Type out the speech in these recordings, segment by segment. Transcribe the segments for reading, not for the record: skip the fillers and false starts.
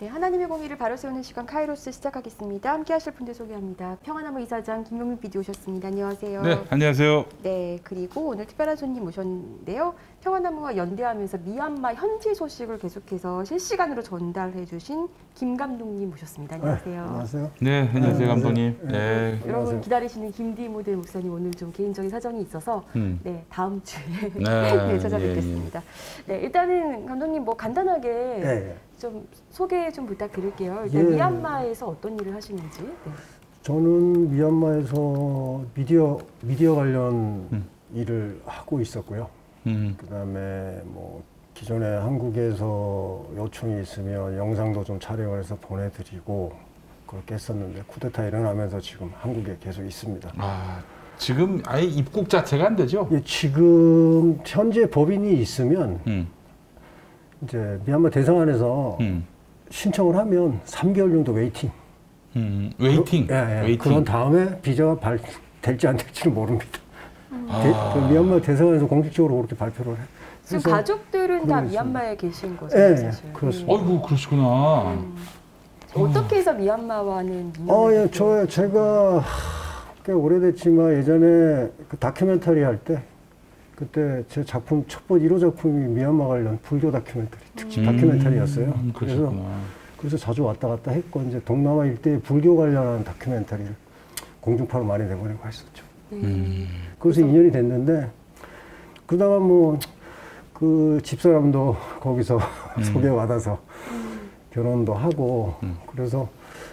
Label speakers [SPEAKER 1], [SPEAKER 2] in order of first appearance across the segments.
[SPEAKER 1] 네, 하나님의 공의를 바로 세우는 시간 카이로스 시작하겠습니다. 함께 하실 분들 소개합니다. 평화나무 이사장 김용민 PD 오셨습니다. 안녕하세요.
[SPEAKER 2] 네, 안녕하세요.
[SPEAKER 1] 네, 그리고 오늘 특별한 손님 모셨는데요. 평화나무와 연대하면서 미얀마 현지 소식을 계속해서 실시간으로 전달해 주신 김 감독님 모셨습니다. 안녕하세요.
[SPEAKER 3] 네, 안녕하세요.
[SPEAKER 2] 네, 안녕하세요, 감독님.
[SPEAKER 3] 네.
[SPEAKER 2] 네.
[SPEAKER 1] 여러분 기다리시는 김디모델 목사님 오늘 좀 개인적인 사정이 있어서 네, 다음 주에 네, 찾아뵙겠습니다. 네, 일단은 감독님 뭐 간단하게 좀 소개 좀 부탁드릴게요. 일단 미얀마에서 어떤 일을 하시는지. 네.
[SPEAKER 3] 저는 미얀마에서 미디어 관련 일을 하고 있었고요. 그다음에 뭐 기존에 한국에서 요청이 있으면 영상도 좀 촬영을 해서 보내드리고 그렇게 했었는데 쿠데타 일어나면서 지금 한국에 계속 있습니다.
[SPEAKER 2] 아, 지금 아예 입국 자체가 안 되죠?
[SPEAKER 3] 예, 지금 현재 법인이 있으면 이제 미얀마 대사관에서 신청을 하면 3개월 정도 웨이팅.
[SPEAKER 2] 웨이팅.
[SPEAKER 3] 웨이팅. 그런 다음에 비자가 될지 안 될지는 모릅니다. 그 미얀마 대사관에서 공식적으로 그렇게 발표를 해.
[SPEAKER 1] 지금 가족들은 다 미얀마에 계신 거죠?
[SPEAKER 3] 네,
[SPEAKER 1] 사실.
[SPEAKER 3] 그렇습니다.
[SPEAKER 2] 아이고, 그러시구나.
[SPEAKER 1] 어떻게 해서 미얀마와는
[SPEAKER 3] 예, 제가 꽤 오래됐지만 예전에 그 다큐멘터리 할 때 그때 제 작품 첫 번째 1호 작품이 미얀마 관련 불교 다큐멘터리 특집 다큐멘터리였어요. 그래서 자주 왔다 갔다 했고 이제 동남아 일대의 불교 관련한 다큐멘터리를 공중파로 많이 내보내고 했었죠. 그래서 2년이 됐는데 그러다가 뭐 그 집사람도 거기서 소개받아서 결혼도 하고 그래서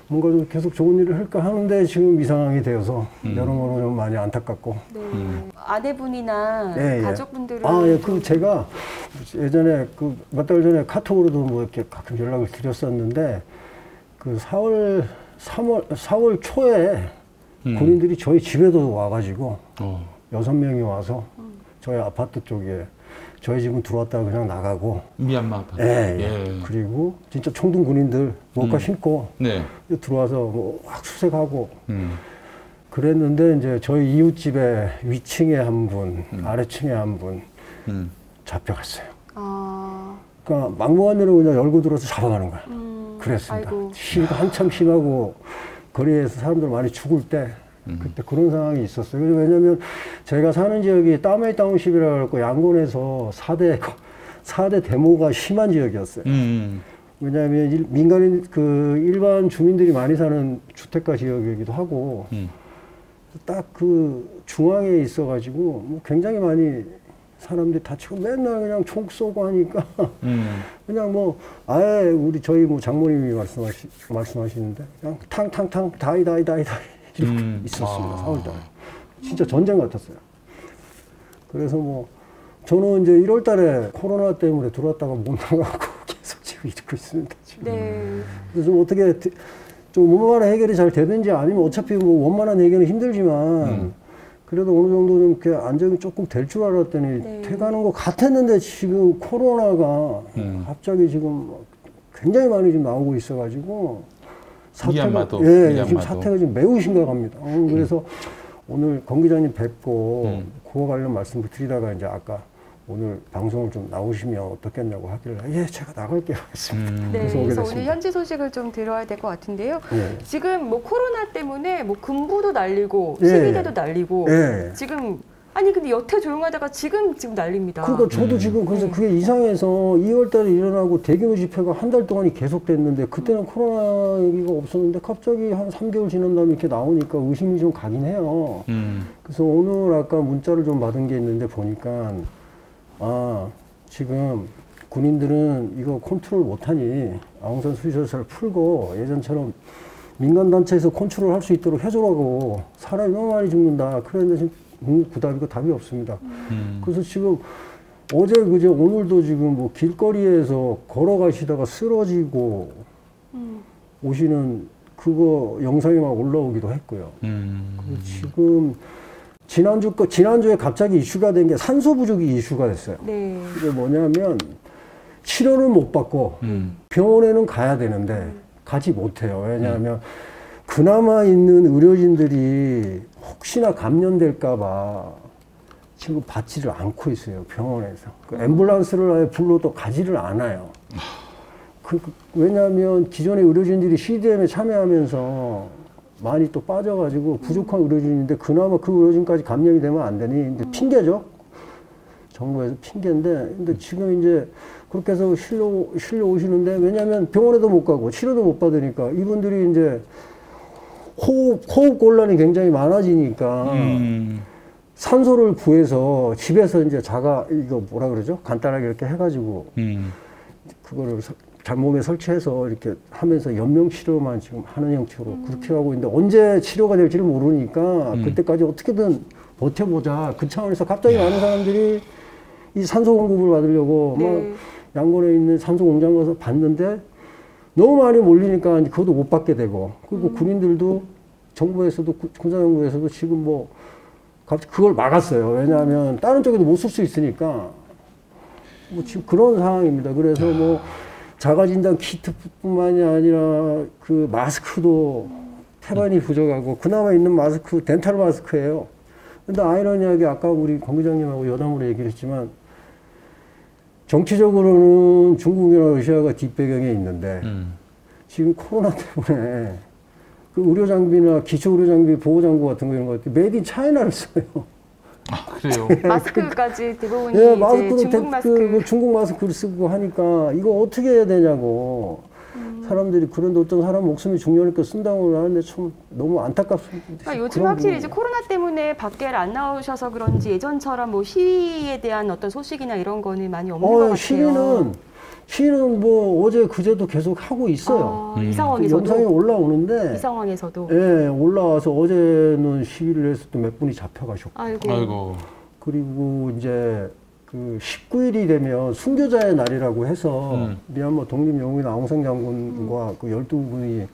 [SPEAKER 3] 뭔가 좀 계속 좋은 일을 할까 하는데 지금 이 상황이 되어서 여러모로 좀 많이 안타깝고.
[SPEAKER 1] 네. 아내분이나 가족분들은
[SPEAKER 3] 그 제가 예전에 그 몇 달 전에 카톡으로도 뭐 이렇게 가끔 연락을 드렸었는데 그 4월 초에 군인들이 저희 집에도 와가지고 6명이 와서 저희 아파트 쪽에 저희 집은 들어왔다가 그냥 나가고.
[SPEAKER 2] 미얀마 아파트.
[SPEAKER 3] 그리고 진짜 총등 군인들 목과 신고 들어와서 뭐 막 수색하고 그랬는데 이제 저희 이웃집에 위층에 한 분, 아래층에 한 분 잡혀갔어요. 그러니까 막무가내로 그냥 열고 들어서 잡아가는 거야. 그랬습니다. 시위가 한참 심하고 거리에서 사람들 많이 죽을 때 그때 그런 상황이 있었어요. 왜냐면 제가 사는 지역이 따메이 타운십이라고 해서 양곤에서 4대 데모가 심한 지역이었어요. 왜냐하면 민간인 일반 주민들이 많이 사는 주택가 지역이기도 하고 딱 그 중앙에 있어가지고 뭐 굉장히 많이 사람들이 다치고 맨날 그냥 총 쏘고 하니까 그냥 뭐 아예 저희 뭐 장모님이 말씀하시는데 그냥 탕탕탕 다이 이렇게 있었습니다. 4월달에 진짜 전쟁 같았어요. 그래서 뭐 저는 이제 1월달에 코로나 때문에 들어왔다가 못 나가고 계속 지금 이러고 있습니다. 지금. 그래서 좀 어떻게 좀 원만한 해결이 잘 되든지 아니면 어차피 뭐 원만한 해결은 힘들지만 그래도 어느 정도 좀 이렇게 안정이 조금 될 줄 알았더니 돼가는 것 같았는데 지금 코로나가 갑자기 지금 굉장히 많이 지금 나오고 있어가지고
[SPEAKER 2] 미얀마도.
[SPEAKER 3] 지금 사태가 지금 매우 심각합니다. 그래서 오늘 권 기자님 뵙고 그거 관련 말씀을 드리다가 이제 아까 오늘 방송을 좀 나오시면 어떻겠냐고 하길래 제가 나갈게요 했습니다.
[SPEAKER 1] 그래서 오늘 현지 소식을 좀 들어야 될 것 같은데요. 지금 뭐 코로나 때문에 뭐 군부도 날리고 시위대도 날리고 지금 아니 근데 여태 조용하다가 지금 난립니다.
[SPEAKER 3] 그러니까 저도 지금 그래서 그게 이상해서 2월달에 일어나고 대규모 집회가 한 달 동안이 계속됐는데 그때는 코로나 얘기가 없었는데 갑자기 한 3개월 지난 다음에 이렇게 나오니까 의심이 좀 가긴 해요. 그래서 오늘 아까 문자를 좀 받은 게 있는데 보니까 지금 군인들은 이거 컨트롤 못하니 아웅산 수치사를 풀고 예전처럼 민간단체에서 컨트롤 할 수 있도록 해주라고 사람이 너무 많이 죽는다. 그런데 지금 답이 없습니다. 그래서 지금 어제 그제 오늘도 지금 뭐 길거리에서 걸어가시다가 쓰러지고 오시는 그거 영상이 막 올라오기도 했고요. 지금 지난주에 갑자기 이슈가 된 게 산소 부족이 이슈가 됐어요. 그게 뭐냐면 치료는 못 받고 병원에는 가야 되는데 가지 못해요. 왜냐하면 그나마 있는 의료진들이 혹시나 감염될까봐 지금 받지를 않고 있어요. 병원에서. 그 앰뷸런스를 아예 불러도 가지를 않아요. 왜냐하면 기존의 의료진들이 CDM에 참여하면서 많이 또 빠져가지고 부족한 의료진인데 그나마 그 의료진까지 감염이 되면 안 되니 근데 핑계죠. 정부에서 핑계인데 근데 지금 이제 그렇게 해서 실려 오시는데 왜냐하면 병원에도 못 가고 치료도 못 받으니까 이분들이 이제 호흡 곤란이 굉장히 많아지니까 산소를 구해서 집에서 이제 이거 뭐라 그러죠? 간단하게 이렇게 해가지고 그거를 몸에 설치해서 이렇게 하면서 연명 치료만 지금 하는 형태로 그렇게 하고 있는데 언제 치료가 될지를 모르니까 그때까지 어떻게든 버텨보자. 그 차원에서 갑자기 많은 사람들이 이 산소 공급을 받으려고 막 양곤에 있는 산소 공장 가서 봤는데 너무 많이 몰리니까 그것도 못 받게 되고 그리고 군인들도 정부에서도 군사정부에서도 지금 뭐 갑자기 그걸 막았어요. 왜냐하면 다른 쪽에도 못 쓸 수 있으니까 뭐 지금 그런 상황입니다. 그래서 뭐 자가진단 키트뿐만이 아니라 그 마스크도 태반이 부족하고 그나마 있는 마스크 덴탈 마스크예요. 근데 아이러니하게 아까 우리 권 기장님하고 여담으로 얘기를 했지만 정치적으로는 중국이나 러시아가 뒷배경에 있는데 지금 코로나 때문에 그 의료 장비나 기초 의료 장비, 보호 장구 같은 거 이런 거 메이드 인 차이나를 써요.
[SPEAKER 2] 아, 그래요?
[SPEAKER 1] 마스크까지 대부분이
[SPEAKER 3] 예,
[SPEAKER 1] 마스크도 중국 마스크.
[SPEAKER 3] 중국 마스크를 쓰고 하니까 이거 어떻게 해야 되냐고. 사람들이 그런데 어떤 사람 목숨이 중요하니까 쓴다고 하는데 참 너무 안타깝습니다.
[SPEAKER 1] 그러니까 요즘 확실히 이제 코로나 때문에 밖에 안 나오셔서 그런지 예전처럼 뭐 시위에 대한 어떤 소식이나 이런 거는 많이 없는 것 같아요.
[SPEAKER 3] 시위는 뭐 어제 그제도 계속 하고 있어요.
[SPEAKER 1] 이 상황에서도?
[SPEAKER 3] 영상이 올라오는데
[SPEAKER 1] 이 상황에서도?
[SPEAKER 3] 예, 올라와서 어제는 시위를 해서 또 몇 분이 잡혀가셨고.
[SPEAKER 1] 아이고.
[SPEAKER 3] 그리고 이제 그 19일이 되면 순교자의 날이라고 해서 미얀마 독립영웅인 아웅산 장군과 그 12분이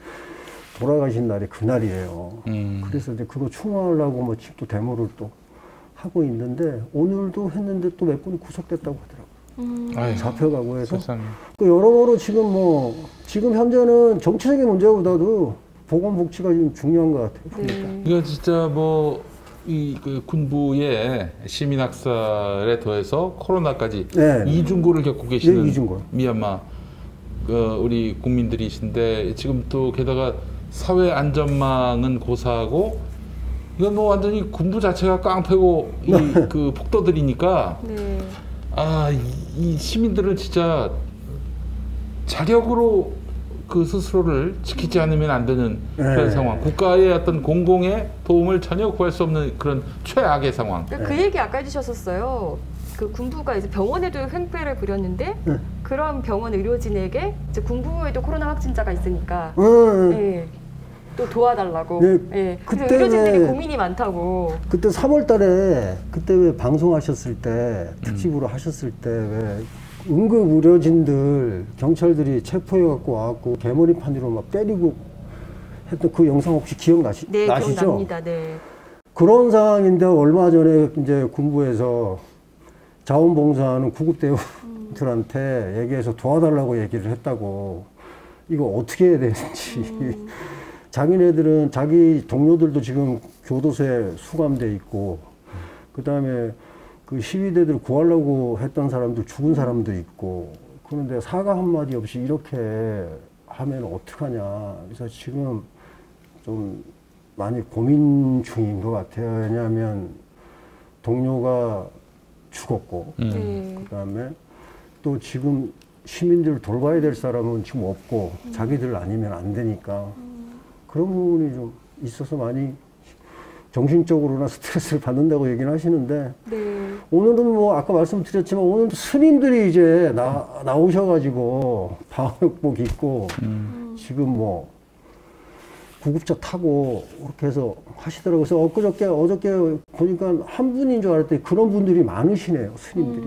[SPEAKER 3] 돌아가신 날이 그날이에요. 그래서 이제 그거 추모하려고 뭐 또 데모를 또 하고 있는데 오늘도 했는데 또 몇 분이 구속됐다고 하더라고요. 잡혀가고 해서 그 여러모로 지금 현재는 정치적인 문제보다도 보건복지가 좀 중요한 것 같아요.
[SPEAKER 2] 이거 진짜 그 군부의 시민학살에 더해서 코로나까지 이중고를 겪고 계시는 미얀마 우리 국민들이신데 지금 또 게다가 사회 안전망은 고사하고 이건 뭐 완전히 군부 자체가 깡패고 그 폭도들이니까 이 시민들은 진짜 자력으로 그 스스로를 지키지 않으면 안 되는 그런 상황. 국가의 어떤 공공의 도움을 전혀 구할 수 없는 그런 최악의 상황.
[SPEAKER 1] 그 얘기 아까 해주셨었어요. 그 군부가 이제 병원에도 횡패를 부렸는데 그런 병원 의료진에게 이제 군부에도 코로나 확진자가 있으니까 또 도와달라고. 그때 의료진들이 고민이 많다고.
[SPEAKER 3] 그때 3월달에 그때 왜 방송하셨을 때 특집으로 하셨을 때 왜 응급 의료진들 경찰들이 체포해갖고 와갖고 개머리판으로 막 때리고 했던 그 영상 혹시 나시죠?
[SPEAKER 1] 기억납니다.
[SPEAKER 3] 그런 상황인데 얼마 전에 이제 군부에서 자원봉사하는 구급대원들한테 얘기해서 도와달라고 얘기를 했다고. 이거 어떻게 해야 되는지. 자기네들은 자기 동료들도 지금 교도소에 수감돼 있고 그 다음에 그 시위대들 구하려고 했던 사람들 죽은 사람도 있고 그런데 사과 한마디 없이 이렇게 하면 어떡하냐. 그래서 지금 좀 많이 고민 중인 것 같아요. 왜냐하면 동료가 죽었고 그 다음에 또 지금 시민들을 돌봐야 될 사람은 지금 없고 자기들 아니면 안 되니까 그런 부분이 좀 있어서 많이 정신적으로나 스트레스를 받는다고 얘기는 하시는데 오늘은 뭐 아까 말씀드렸지만 오늘 스님들이 이제 나오셔가지고 방역복 입고 지금 뭐 구급차 타고 그렇게 해서 하시더라고요. 그래서 어저께 보니까 한 분인 줄 알았더니 그런 분들이 많으시네요, 스님들이.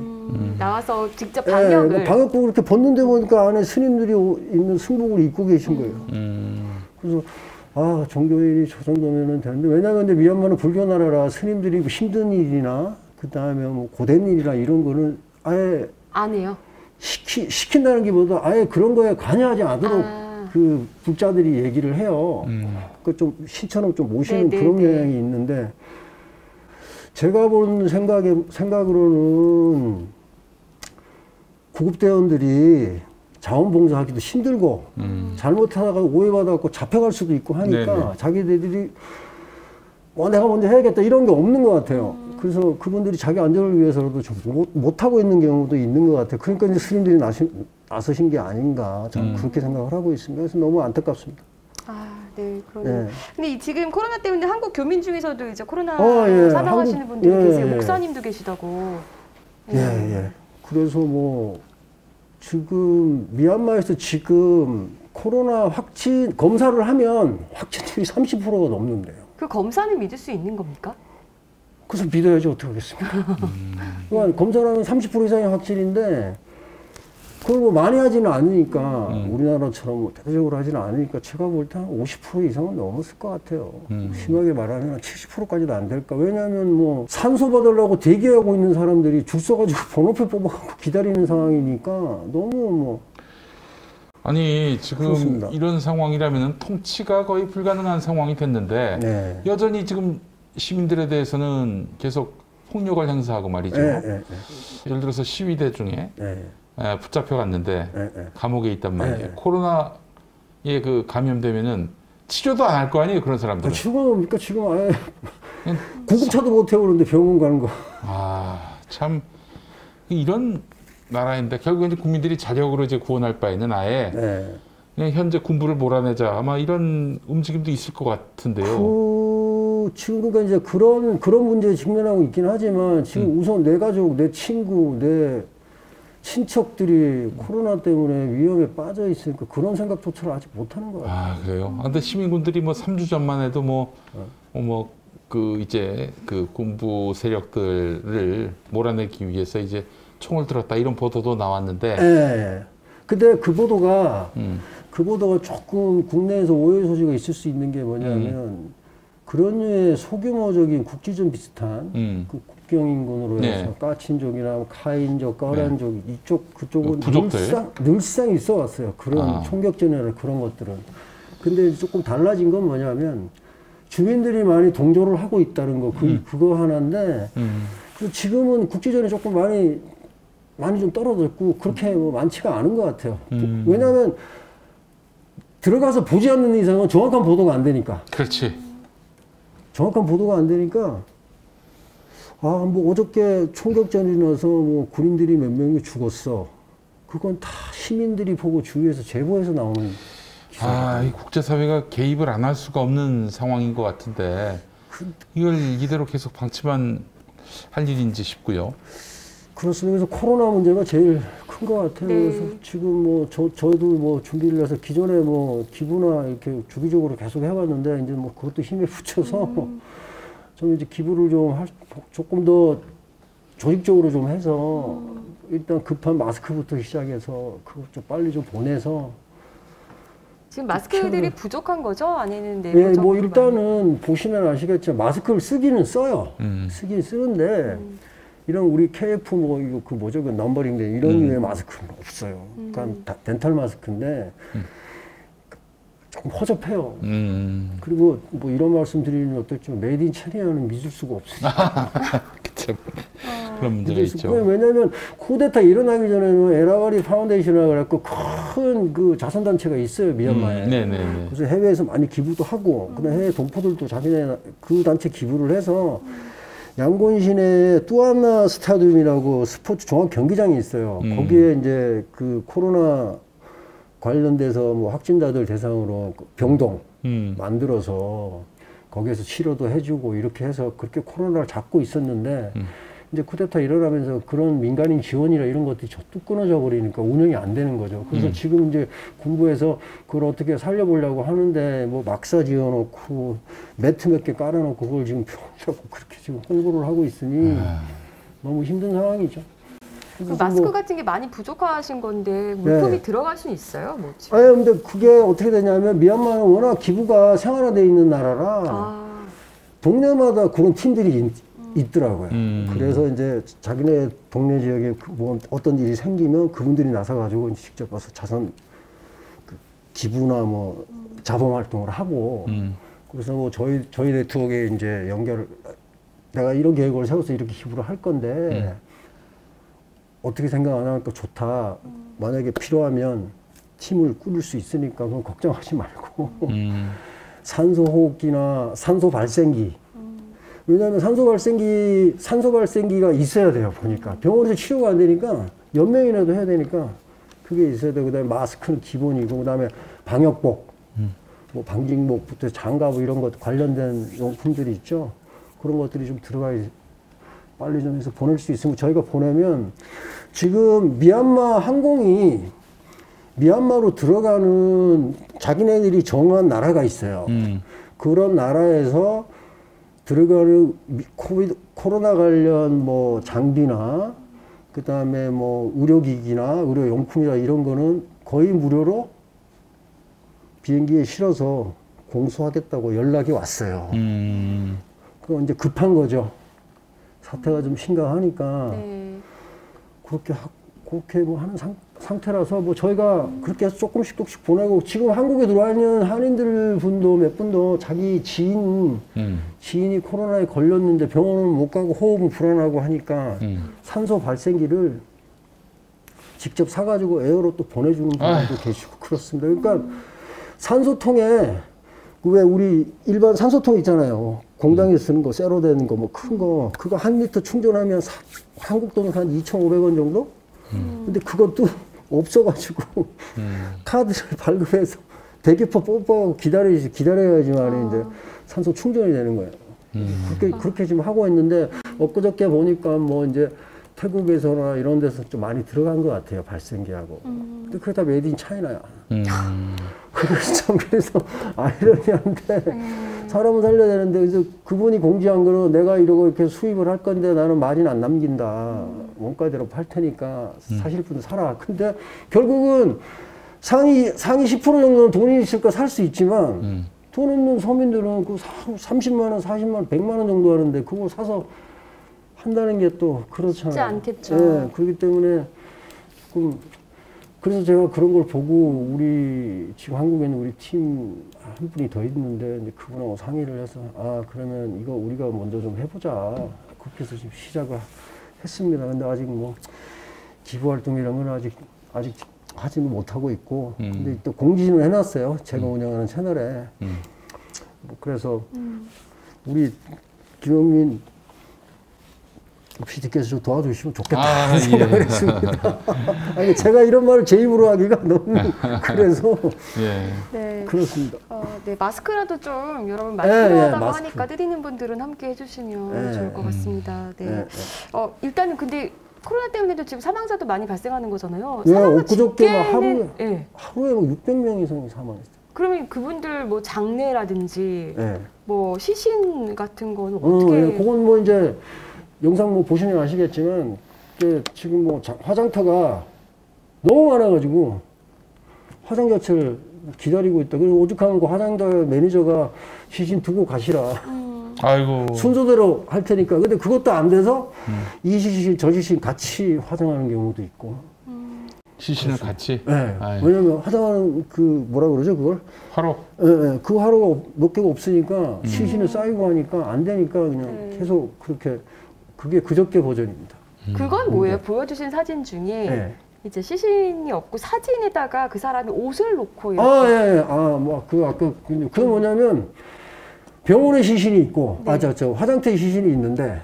[SPEAKER 1] 나와서 직접 방역을.
[SPEAKER 3] 방역복을 이렇게 벗는데 보니까 안에 스님들이 입는 승복을 입고 계신 거예요. 그래서 종교인이 저 정도면 되는데, 왜냐하면 근데 미얀마는 불교 나라라 스님들이 힘든 일이나, 그 다음에 뭐 고된 일이나 이런 거는 아예
[SPEAKER 1] 안 해요.
[SPEAKER 3] 시킨다는 게보다 아예 그런 거에 관여하지 않도록 그 불자들이 얘기를 해요. 그 좀 신처럼 좀 모시는 그런 경향이 있는데, 제가 본 생각으로는 구급대원들이 자원봉사하기도 힘들고 잘못하다가 오해받아갖고 잡혀갈 수도 있고 하니까 네네. 자기들이 내가 먼저 해야겠다 이런 게 없는 것 같아요. 그래서 그분들이 자기 안전을 위해서라도 좀 못하고 있는 경우도 있는 것 같아요. 그러니까 이제 스님들이 나서신 게 아닌가 저는 그렇게 생각을 하고 있습니다. 그래서 너무 안타깝습니다.
[SPEAKER 1] 네, 그러네요. 네. 근데 지금 코로나 때문에 한국 교민 중에서도 이제 코로나
[SPEAKER 3] 예,
[SPEAKER 1] 사망하시는 분들이 계세요. 목사님도 계시다고.
[SPEAKER 3] 예. 그래서 뭐 지금 미얀마에서 지금 코로나 확진 검사를 하면 확진율이 30%가 넘는데요.
[SPEAKER 1] 그 검사는 믿을 수 있는 겁니까?
[SPEAKER 3] 그래서 믿어야지 어떻게 하겠습니까? 그러니까 검사를 하면 30% 이상의 확진인데 그걸 뭐 많이 하지는 않으니까 우리나라처럼 뭐 대대적으로 하지는 않으니까 제가 볼 때 한 50% 이상은 넘었을 것 같아요. 심하게 말하면 한 70%까지도 안 될까. 왜냐하면 뭐 산소 받으려고 대기하고 있는 사람들이 줄 서가지고 번호표 뽑아갖고 기다리는 상황이니까 너무 뭐.
[SPEAKER 2] 아니 지금 그렇습니다. 이런 상황이라면 통치가 거의 불가능한 상황이 됐는데 네. 여전히 지금 시민들에 대해서는 계속 폭력을 행사하고 말이죠. 예를 들어서 시위대 중에 붙잡혀 갔는데 감옥에 있단 말이에요. 코로나에 그 감염되면은 치료도 안 할 거 아니에요, 그런 사람들은.
[SPEAKER 3] 그러니까 지금 아예 구급차도 못 태우는데 병원 가는 거.
[SPEAKER 2] 참 이런 나라인데 결국 이제 국민들이 자력으로 이제 구원할 바에는 아예 그냥 현재 군부를 몰아내자 아마 이런 움직임도 있을 것 같은데요.
[SPEAKER 3] 지금 그러니까 이제 그런 문제에 직면하고 있긴 하지만 지금 우선 내 가족, 내 친구, 내 친척들이 코로나 때문에 위험에 빠져 있으니까 그런 생각조차를 아직 못하는 것 같아요.
[SPEAKER 2] 그래요? 근데 시민군들이 뭐 3주 전만 해도 이제 그 군부 세력들을 몰아내기 위해서 이제 총을 들었다 이런 보도도 나왔는데.
[SPEAKER 3] 네. 근데 그 보도가 조금 국내에서 오해 소지가 있을 수 있는 게 뭐냐면 그런 류의 소규모적인 국지전 비슷한 그 국경 인근으로 해서 까친족이나 카인족, 까란족 그쪽은 늘상 있어 왔어요. 그런 총격전이나 그런 것들은. 근데 조금 달라진 건 뭐냐면 주민들이 많이 동조를 하고 있다는 거 그거 하나인데 지금은 국지전이 조금 많이 좀 떨어졌고 그렇게 뭐 많지가 않은 것 같아요. 왜냐하면 들어가서 보지 않는 이상은 정확한 보도가 안 되니까.
[SPEAKER 2] 그렇지.
[SPEAKER 3] 정확한 보도가 안 되니까 뭐 어저께 총격전이 나서 뭐 군인들이 몇 명이 죽었어. 그건 다 시민들이 보고 주위에서 제보해서 나오는.
[SPEAKER 2] 이 국제사회가 개입을 안 할 수가 없는 상황인 것 같은데 이걸 이대로 계속 방치만 할 일인지 싶고요.
[SPEAKER 3] 그렇습니다. 그래서 코로나 문제가 제일 큰 것 같아요. 그래서 지금 뭐 저도 뭐 준비를 해서 기존에 뭐 기부나 이렇게 주기적으로 계속 해왔는데 이제 뭐 그것도 힘에 붙여서 좀 이제 기부를 조금 더 조직적으로 좀 해서 일단 급한 마스크부터 시작해서 그거 좀 빨리 좀 보내서.
[SPEAKER 1] 지금 마스크들이 부족한 거죠? 아니면
[SPEAKER 3] 뭐 일단은 보시면 아시겠지만 마스크를 쓰기는 써요. 쓰긴 쓰는데. 이런 우리 KF 그 넘버링 된 이런 류의 마스크는 없어요. 그러니까 덴탈 마스크인데 조금 허접해요. 그리고 뭐 이런 말씀 드리면 어떨지 메이드 인 차이나는 믿을 수가 없으니까.
[SPEAKER 2] 그쵸. 그런 문제가 있죠.
[SPEAKER 3] 왜냐하면 쿠데타 일어나기 전에는 에라와리 파운데이션이라고 그래갖고 큰 그 자선단체가 있어요, 미얀마에. 그래서 해외에서 많이 기부도 하고, 그다음에 해외 동포들도 자기네 그 단체 기부를 해서 양곤 시내에 뚜아나 스타디움이라고 스포츠 종합 경기장이 있어요. 거기에 이제 그 코로나 관련돼서 뭐 확진자들 대상으로 병동 만들어서 거기에서 치료도 해주고 이렇게 해서 그렇게 코로나를 잡고 있었는데 이제 쿠데타 일어나면서 그런 민간인 지원이나 이런 것들이 뚝 끊어져 버리니까 운영이 안 되는 거죠. 그래서 지금 이제 군부에서 그걸 어떻게 살려보려고 하는데 뭐 막사 지어놓고 매트 몇 개 깔아놓고 그걸 지금 그렇게 지금 홍보를 하고 있으니 너무 힘든 상황이죠.
[SPEAKER 1] 그 마스크 같은 게 많이 부족하신 건데 물품이 들어갈 수는 있어요? 뭐
[SPEAKER 3] 근데 그게 어떻게 되냐면 미얀마는 워낙 기부가 생활화되어 있는 나라라 동네마다 그런 팀들이 있더라고요. 그래서 이제 자기네 동네 지역에 뭐 어떤 일이 생기면 그분들이 나서가지고 직접 와서 자선 기부나 뭐 자범 활동을 하고 그래서 뭐 저희 네트워크에 이제 내가 이런 계획을 세워서 이렇게 기부를 할 건데 어떻게 생각 안 하니까 좋다. 만약에 필요하면 팀을 꾸릴 수 있으니까 그건 걱정하지 말고 산소호흡기나 산소 발생기. 왜냐하면 산소 발생기가 있어야 돼요. 보니까 병원에서 치료가 안 되니까 연명이라도 해야 되니까 그게 있어야 되고, 그다음에 마스크는 기본이고, 그다음에 방역복, 뭐 방직복부터 장갑 이런 것 관련된 용품들이 있죠. 그런 것들이 좀 들어가야 빨리 좀 해서 보낼 수 있으면 저희가 보내면, 지금 미얀마 항공이 미얀마로 들어가는 자기네들이 정한 나라가 있어요. 그런 나라에서 들어가는 코로나 관련 뭐 장비나 그 다음에 뭐 의료기기나 의료용품이나 이런 거는 거의 무료로 비행기에 실어서 공수하겠다고 연락이 왔어요. 그건 이제 급한 거죠. 사태가 좀 심각하니까. 네. 그렇게 뭐 하는 상태라서 뭐 저희가 그렇게 해서 조금씩 보내고, 지금 한국에 들어와 있는 한인들 분도 몇 분도 자기 지인이 코로나에 걸렸는데 병원은 못 가고 호흡은 불안하고 하니까 산소 발생기를 직접 사가지고 에어로 또 보내주는 분들도 계시고 그렇습니다. 그러니까 산소통에 왜 우리 일반 산소통 있잖아요. 공장에 쓰는 거, 쇠로 되는 거, 뭐 큰 거, 그거 한 리터 충전하면 한국 돈 한 2,500원 정도? 근데 그것도 없어가지고 카드를 발급해서 대기표 뽑아서 기다려야지만 이제 산소 충전이 되는 거예요. 그렇게 지금 하고 있는데, 엊그저께 보니까 뭐 이제 태국에서나 이런 데서 좀 많이 들어간 것 같아요, 발생기하고. 근데 그게 다 메이드 인 차이나야. 그래서 아이러니한데, 사람을 살려야 되는데, 그래서 그분이 공지한 거는 내가 이러고 이렇게 수입을 할 건데 나는 마진 안 남긴다. 원가대로 팔 테니까 사실 분 사라. 근데 결국은 상위 10% 정도는 돈이 있을까 살 수 있지만, 돈 없는 서민들은 그 30만 원, 40만 원, 100만 원 정도 하는데 그거 사서 한다는 게 또 그렇잖아요.
[SPEAKER 1] 쉽지 않겠죠.
[SPEAKER 3] 네, 그렇기 때문에 그래서 제가 그런 걸 보고, 우리 지금 한국에 있는 우리 팀 한 분이 더 있는데 이제 그분하고 상의를 해서, 그러면 이거 우리가 먼저 좀 해보자. 그렇게 해서 지금 시작을 했습니다. 근데 아직 뭐 기부 활동이란 건 아직 하지는 못하고 있고, 근데 또 공지는 해놨어요. 제가 운영하는 채널에. 뭐 그래서 우리 김영민 PD께서 좀 도와주시면 좋겠다 생각을 했습니다. 아니, 제가 이런 말을 제 입으로 하기가 너무 그래서
[SPEAKER 1] 네.
[SPEAKER 3] 그렇습니다.
[SPEAKER 1] 네, 마스크라도 좀 여러분 많이 필요하다고 하니까 드리는 분들은 함께 해주시면 좋을 것 같습니다. 네. 일단은 근데 코로나 때문에도 지금 사망자도 많이 발생하는 거잖아요.
[SPEAKER 3] 엊그저께 하루에 뭐 600명 이상이 사망했어요.
[SPEAKER 1] 그러면 그분들 뭐 장례라든지 뭐 시신 같은 거는 어떻게?
[SPEAKER 3] 그건 뭐 이제 영상 뭐 보시면 아시겠지만, 지금 뭐 화장터가 너무 많아가지고 화장 자체를 기다리고 있다. 그래서 오죽하면 그 화장터 매니저가 시신 두고 가시라.
[SPEAKER 2] 아이고.
[SPEAKER 3] 순서대로 할 테니까. 근데 그것도 안 돼서 이 시신 저 시신 같이 화장하는 경우도 있고.
[SPEAKER 2] 시신을 같이?
[SPEAKER 3] 네. 왜냐면 화장하는 그 뭐라 그러죠 그걸?
[SPEAKER 2] 화로?
[SPEAKER 3] 네. 그 화로가 몇 개가 없으니까 시신을 쌓이고 하니까 안 되니까 그냥 계속 그렇게. 그게 그저께 버전입니다.
[SPEAKER 1] 그건 뭐예요? 보여주신 사진 중에 이제 시신이 없고 사진에다가 그 사람이 옷을 놓고 이렇게.
[SPEAKER 3] 그건 뭐냐면 병원에 시신이 있고, 화장터에 시신이 있는데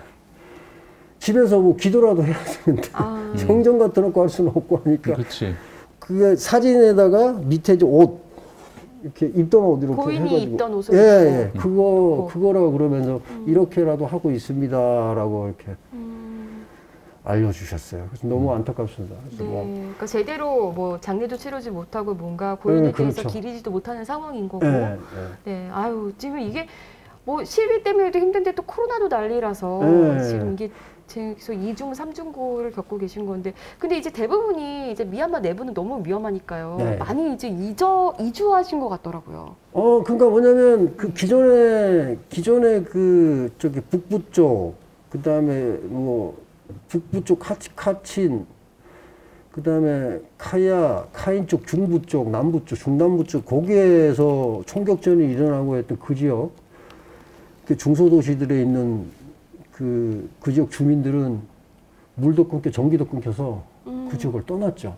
[SPEAKER 3] 집에서 뭐 기도라도 해야 되는데 정전 갖다 놓고 할 수는 없고 하니까.
[SPEAKER 2] 그렇지.
[SPEAKER 3] 그게 사진에다가 밑에 이제 옷 이렇게 입던 옷 이렇게
[SPEAKER 1] 고인이
[SPEAKER 3] 해가지고.
[SPEAKER 1] 입던 옷을
[SPEAKER 3] 그거라고 그러면서 이렇게라도 하고 있습니다라고 이렇게 알려주셨어요. 그래서 너무 안타깝습니다. 그래서
[SPEAKER 1] 그러니까 제대로 뭐 장례도 치르지 못하고 뭔가 고인에 대해서 기리지도 못하는 상황인 거고. 아유, 지금 이게 뭐 실비 때문에도 힘든데 또 코로나도 난리라서 지금 이게 계속 2중, 3중고를 겪고 계신 건데, 근데 이제 대부분이 이제 미얀마 내부는 너무 위험하니까요. 많이 이제 이주하신 것 같더라고요.
[SPEAKER 3] 그러니까 뭐냐면 그 기존에 그 저기 북부 쪽, 그 다음에 뭐 북부 쪽 카친, 그 다음에 카인 쪽, 중부 쪽, 남부 쪽, 중남부 쪽, 거기에서 총격전이 일어나고 했던 그 지역, 그 중소도시들에 있는 그 지역 주민들은 물도 끊겨 전기도 끊겨서 그 지역을 떠났죠.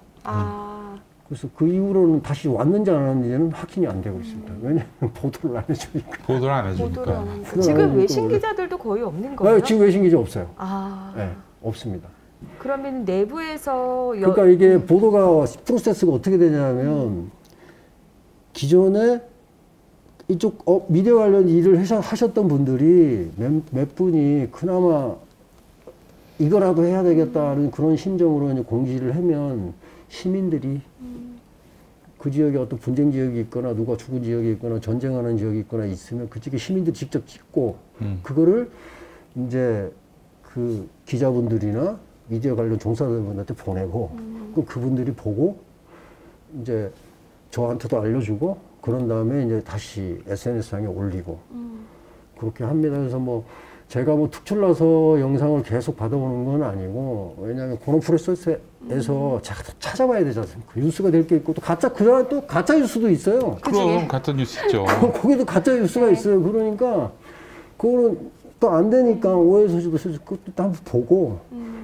[SPEAKER 3] 그래서 그 이후로는 다시 왔는지 안 왔는지는 확인이 안 되고 있습니다. 왜냐하면 보도를 안 해주니까.
[SPEAKER 2] 보도를 안 해주니까.
[SPEAKER 1] 지금 외신 기자들도 거의 없는 거예요?
[SPEAKER 3] 네, 지금 외신 기자 없어요.
[SPEAKER 1] 아.
[SPEAKER 3] 네, 없습니다.
[SPEAKER 1] 그러면 내부에서
[SPEAKER 3] 그러니까 이게 보도가 프로세스가 어떻게 되냐면 기존에 이쪽 미디어 관련 일을 하셨던 분들이 몇 분이 그나마 이거라도 해야 되겠다는 그런 심정으로 이제 공지를 하면 시민들이 그 지역에 어떤 분쟁 지역이 있거나 누가 죽은 지역이 있거나 전쟁하는 지역이 있거나 있으면 그 지역에 시민들이 직접 찍고 그거를 이제 그 기자분들이나 미디어 관련 종사자분들한테 보내고 그분들이 보고 이제 저한테도 알려주고 그런 다음에 이제 다시 SNS상에 올리고 그렇게 합니다. 그래서 뭐 제가 뭐 특출나서 영상을 계속 받아오는 건 아니고 왜냐하면 그런 프로세스에서 찾아봐야 되지 않습니까? 뉴스가 될 게 있고 또 그다음에 또 가짜 뉴스도 있어요.
[SPEAKER 2] 그럼 가짜 뉴스 있죠.
[SPEAKER 3] 거기도 가짜 뉴스가 있어요. 그러니까 그거는 또 안 되니까 오해 소지도 그것도 한번 보고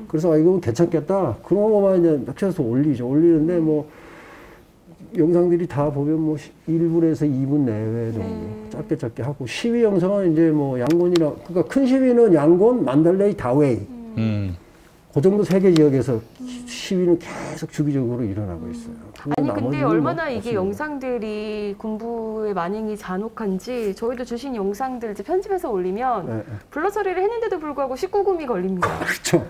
[SPEAKER 3] 그래서 이거 괜찮겠다. 그런 거만 이제 맥혀서 올리죠. 올리는데 뭐 영상들이 다 보면 뭐 1분에서 2분 내외 정도 짧게 하고 시위 영상은 이제 뭐 양곤이랑 그러니까 큰 시위는 양곤, 만달레이, 다웨이 그 정도 세 개 지역에서 시위는 계속 주기적으로 일어나고 있어요.
[SPEAKER 1] 아니 근데 얼마나 이게
[SPEAKER 3] 없습니다.
[SPEAKER 1] 영상들이 군부의 만행이 잔혹한지 저희도 주신 영상들 이제 편집해서 올리면 블러 처리를 했는데도 불구하고 19금이 걸립니다.
[SPEAKER 3] 그렇죠.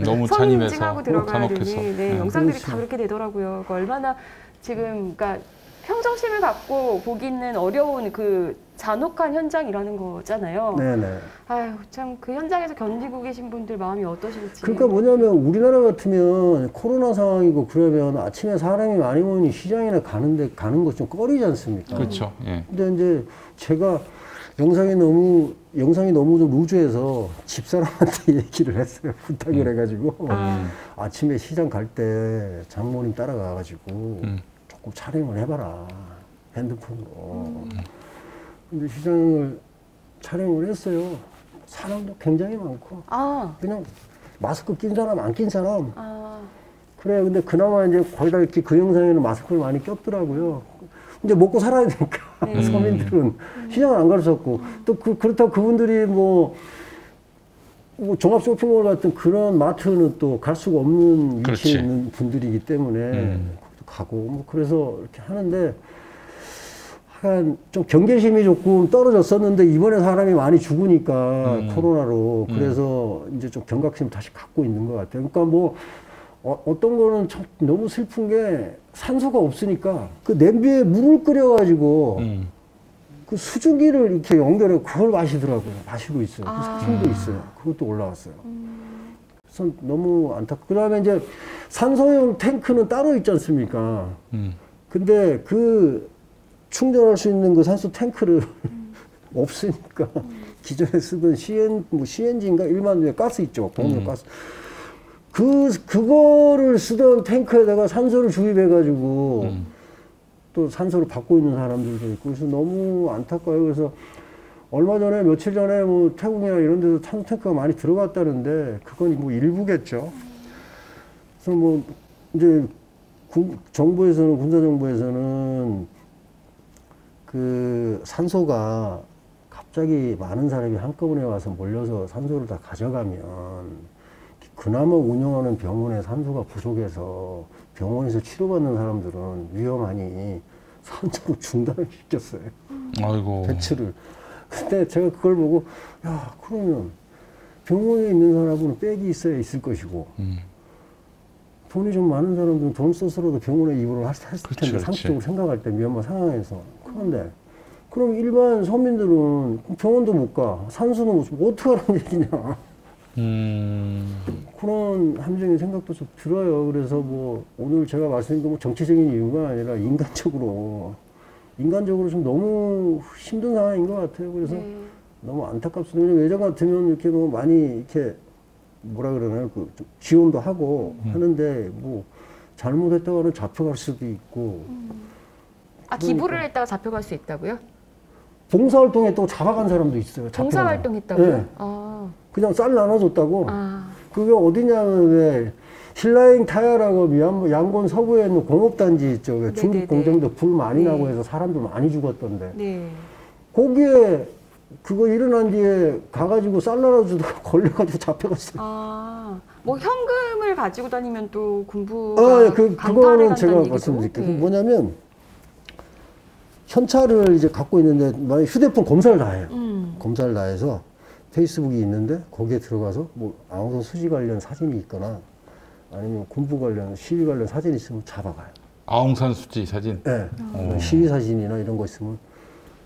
[SPEAKER 2] 너무
[SPEAKER 1] 서민
[SPEAKER 2] 잔인해서
[SPEAKER 1] 인증하고 들어가야 되니
[SPEAKER 2] 네,
[SPEAKER 1] 영상들이
[SPEAKER 3] 그렇죠.
[SPEAKER 1] 다 그렇게 되더라고요. 얼마나 지금 그러니까 평정심을 갖고 보기는 어려운 그 잔혹한 현장이라는 거잖아요.
[SPEAKER 3] 네네.
[SPEAKER 1] 아유 참 그 현장에서 견디고 계신 분들 마음이 어떠실지.
[SPEAKER 3] 그러니까 뭐냐면 우리나라 같으면 코로나 상황이고 그러면 아침에 사람이 많이 모이니 시장이나 가는 거 좀 꺼리지 않습니까?
[SPEAKER 2] 그렇죠. 예.
[SPEAKER 3] 근데 이제 제가 영상이 너무 좀 루즈해서 집사람한테 얘기를 했어요. 부탁을 해가지고 아침에 시장 갈 때 장모님 따라가가지고 조금 촬영을 해봐라 핸드폰으로. 근데 시장을 촬영을 했어요. 사람도 굉장히 많고 그냥 마스크 낀 사람 안 낀 사람 그래. 근데 그나마 이제 거의 다 이렇게 그 영상에는 마스크를 많이 꼈더라고요. 이제 먹고 살아야 되니까 서민들은 시장을 안 갈 수 없고 또 그렇다고 그분들이 뭐 종합 쇼핑몰 같은 그런 마트는 또 갈 수가 없는 위치에 있는 분들이기 때문에 가고 뭐 그래서 이렇게 하는데 약간 좀 경계심이 조금 떨어졌었는데 이번에 사람이 많이 죽으니까 코로나로 그래서 이제 좀 경각심을 다시 갖고 있는 것 같아요. 그러니까 뭐 어떤 거는 참 너무 슬픈 게 산소가 없으니까 그 냄비에 물을 끓여가지고 그 수증기를 이렇게 연결해 그걸 마시더라고요. 마시고 있어요. 그 사진도 있어요. 그것도 올라왔어요. 그래서 너무 안타깝고 그다음에 이제 산소용 탱크는 따로 있지 않습니까? 근데 그 충전할 수 있는 그 산소 탱크를 없으니까 기존에 쓰던 CNG인가 일반 가스 있죠. 공유 가스. 그거를 쓰던 탱크에다가 산소를 주입해가지고 또 산소를 받고 있는 사람들도 있고 그래서 너무 안타까워요. 그래서 얼마 전에 며칠 전에 뭐 태국이나 이런 데서 산소 탱크가 많이 들어갔다는데 그건 뭐 일부겠죠. 그래서 뭐 이제 정부에서는 군사정부에서는 그 산소가 갑자기 많은 사람이 한꺼번에 와서 몰려서 산소를 다 가져가면 그나마 운영하는 병원에 산소가 부족해서 병원에서 치료받는 사람들은 위험하니 산소로 중단을 시켰어요.
[SPEAKER 2] 아이고.
[SPEAKER 3] 배출을. 근데 제가 그걸 보고 야 그러면 병원에 있는 사람은 백이 있어야 있을 것이고 돈이 좀 많은 사람들은 돈 써서라도 병원에 입원을 할 텐데 상식적으로 생각할 때 위험한 상황에서. 그런데 그럼 일반 서민들은 병원도 못 가, 산소는 못 쓰고 어떻게 하라는 얘기냐. 그런 함정의 생각도 좀 들어요. 그래서 뭐 오늘 제가 말씀드린 건 정치적인 이유가 아니라 인간적으로 좀 너무 힘든 상황인 것 같아요. 그래서 너무 안타깝습니다. 왜냐면 예전 같으면 이렇게 뭐 많이 이렇게 뭐라 그러나요? 그 지원도 하고 하는데 뭐 잘못했다가는 잡혀갈 수도 있고.
[SPEAKER 1] 기부를 했다가 잡혀갈 수 있다고요?
[SPEAKER 3] 봉사활동 했다고 잡아간 사람도 있어요.
[SPEAKER 1] 봉사활동 했다고요?
[SPEAKER 3] 네. 그냥 쌀 나눠줬다고. 그게 어디냐면 왜 신라행 타야라고 양곤 서부에 있는 공업단지 있죠. 중국 공장도 불 많이 나고 해서 사람들 많이 죽었던데.
[SPEAKER 1] 네.
[SPEAKER 3] 거기에 그거 일어난 뒤에 가가지고 쌀 주다가 걸려가지고 잡혀갔어요.
[SPEAKER 1] 아, 뭐 현금을 가지고 다니면 또 군부가
[SPEAKER 3] 그거는 제가 말씀드릴게요. 네. 뭐냐면 현찰을 이제 갖고 있는데 만약 휴대폰 검사를 다 해요. 검사를 다 해서 페이스북이 있는데 거기에 들어가서 뭐 아웅산 수지 관련 사진이 있거나 아니면 군부 관련 시위 관련 사진이 있으면 잡아가요.
[SPEAKER 2] 아웅산 수지 사진?
[SPEAKER 3] 네. 시위 사진이나 이런 거 있으면.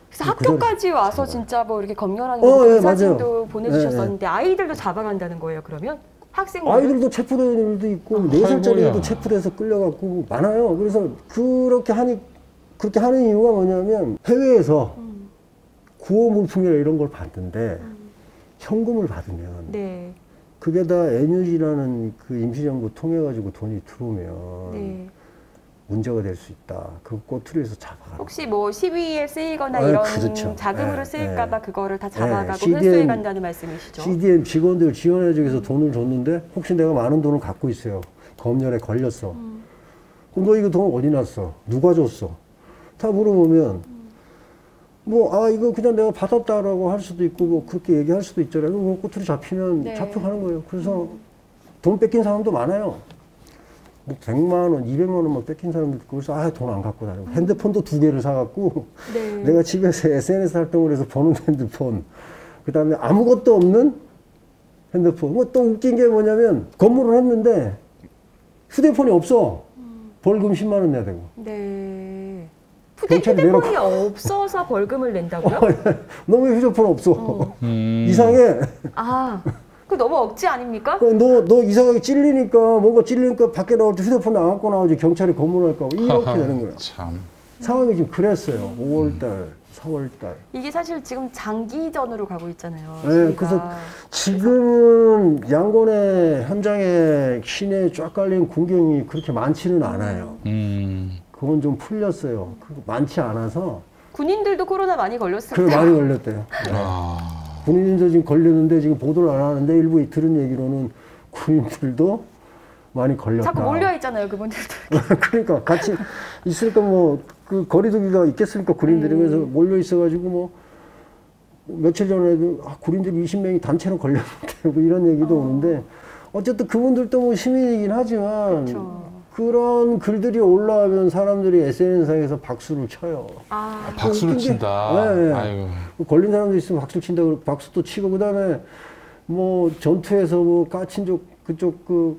[SPEAKER 1] 그래서 학교까지 와서 잡아가요. 진짜 뭐 이렇게 검열하는 그 사진도 보내주셨었는데 아이들도 잡아간다는 거예요, 그러면? 학생들?
[SPEAKER 3] 아이들도 체포된 일도 있고 4살짜리도 체포돼서 끌려갔고 많아요. 그래서 그렇게 하는 이유가 뭐냐면 해외에서 구호 물품이나 이런 걸 받는데 현금을 받으면
[SPEAKER 1] 네.
[SPEAKER 3] 그게 다 NUG라는 그 임시정부 통해 가지고 돈이 들어오면
[SPEAKER 1] 네.
[SPEAKER 3] 문제가 될 수 있다. 그 꼬투리에서 잡아가.
[SPEAKER 1] 혹시 뭐 시위에 쓰이거나 이런
[SPEAKER 3] 그렇죠.
[SPEAKER 1] 자금으로 쓰일까봐 그거를 다 잡아가고 회수해 간다는 말씀이시죠?
[SPEAKER 3] CDM 직원들 지원해주기 돈을 줬는데 혹시 내가 많은 돈을 갖고 있어요. 검열에 걸렸어. 그럼 너 이거 돈 어디 났어? 누가 줬어? 다 물어보면 이거 그냥 내가 받았다라고 할 수도 있고 뭐 그렇게 얘기할 수도 있잖아요. 뭐 꼬투리 잡히면
[SPEAKER 1] 네.
[SPEAKER 3] 잡혀가는 거예요. 그래서 돈 뺏긴 사람도 많아요. 뭐 100만 원, 200만 원만 뺏긴 사람도 있고 그래서 돈 안 갖고 다니고 핸드폰도 2개를 사갖고
[SPEAKER 1] 네. 내가
[SPEAKER 3] 집에서 SNS 활동을 해서 버는 핸드폰 그 다음에 아무것도 없는 핸드폰 뭐 또 웃긴 게 뭐냐면 건물을 했는데 휴대폰이 없어. 벌금 10만 원 내야 되고.
[SPEAKER 1] 네. 휴대폰이 없어서 벌금을 낸다고요?
[SPEAKER 3] 너무 휴대폰 없어. 이상해.
[SPEAKER 1] 그 너무 억지 아닙니까?
[SPEAKER 3] 너 이상하게 뭔가 찔리니까 밖에 나올 때 휴대폰 안 갖고 나오지 경찰이 검문할까 이렇게 되는 거야.
[SPEAKER 2] 참.
[SPEAKER 3] 상황이 지금 그랬어요. 5월달, 4월달.
[SPEAKER 1] 이게 사실 지금 장기전으로 가고 있잖아요.
[SPEAKER 3] 네, 그래서 지금은 양곤의 현장에 시내에 쫙 깔린 군경이 그렇게 많지는 않아요. 그건 좀 풀렸어요. 많지 않아서.
[SPEAKER 1] 군인들도 코로나 많이 걸렸어요.
[SPEAKER 3] 그래, 많이 걸렸대요. 네. 군인들도 지금 걸렸는데 지금 보도를 안 하는데 일부 들은 얘기로는 군인들도 많이 걸렸다.
[SPEAKER 1] 자꾸 몰려 있잖아요, 그분들도.
[SPEAKER 3] 그러니까 같이 있으니까 그 거리두기가 있겠습니까? 군인들이 그래서 몰려 있어가지고 뭐 며칠 전에도 군인들이 20명이 단체로 걸렸는데 뭐 이런 얘기도 오는데 어쨌든 그분들도 뭐 시민이긴 하지만
[SPEAKER 1] 그렇죠.
[SPEAKER 3] 그런 글들이 올라오면 사람들이 SNS상에서 박수를 쳐요.
[SPEAKER 2] 박수를 친다.
[SPEAKER 3] 네.
[SPEAKER 2] 아이고.
[SPEAKER 3] 걸린 사람도 있으면 박수 친다. 박수도 치고 그다음에 뭐 전투에서 뭐 까친 그쪽 그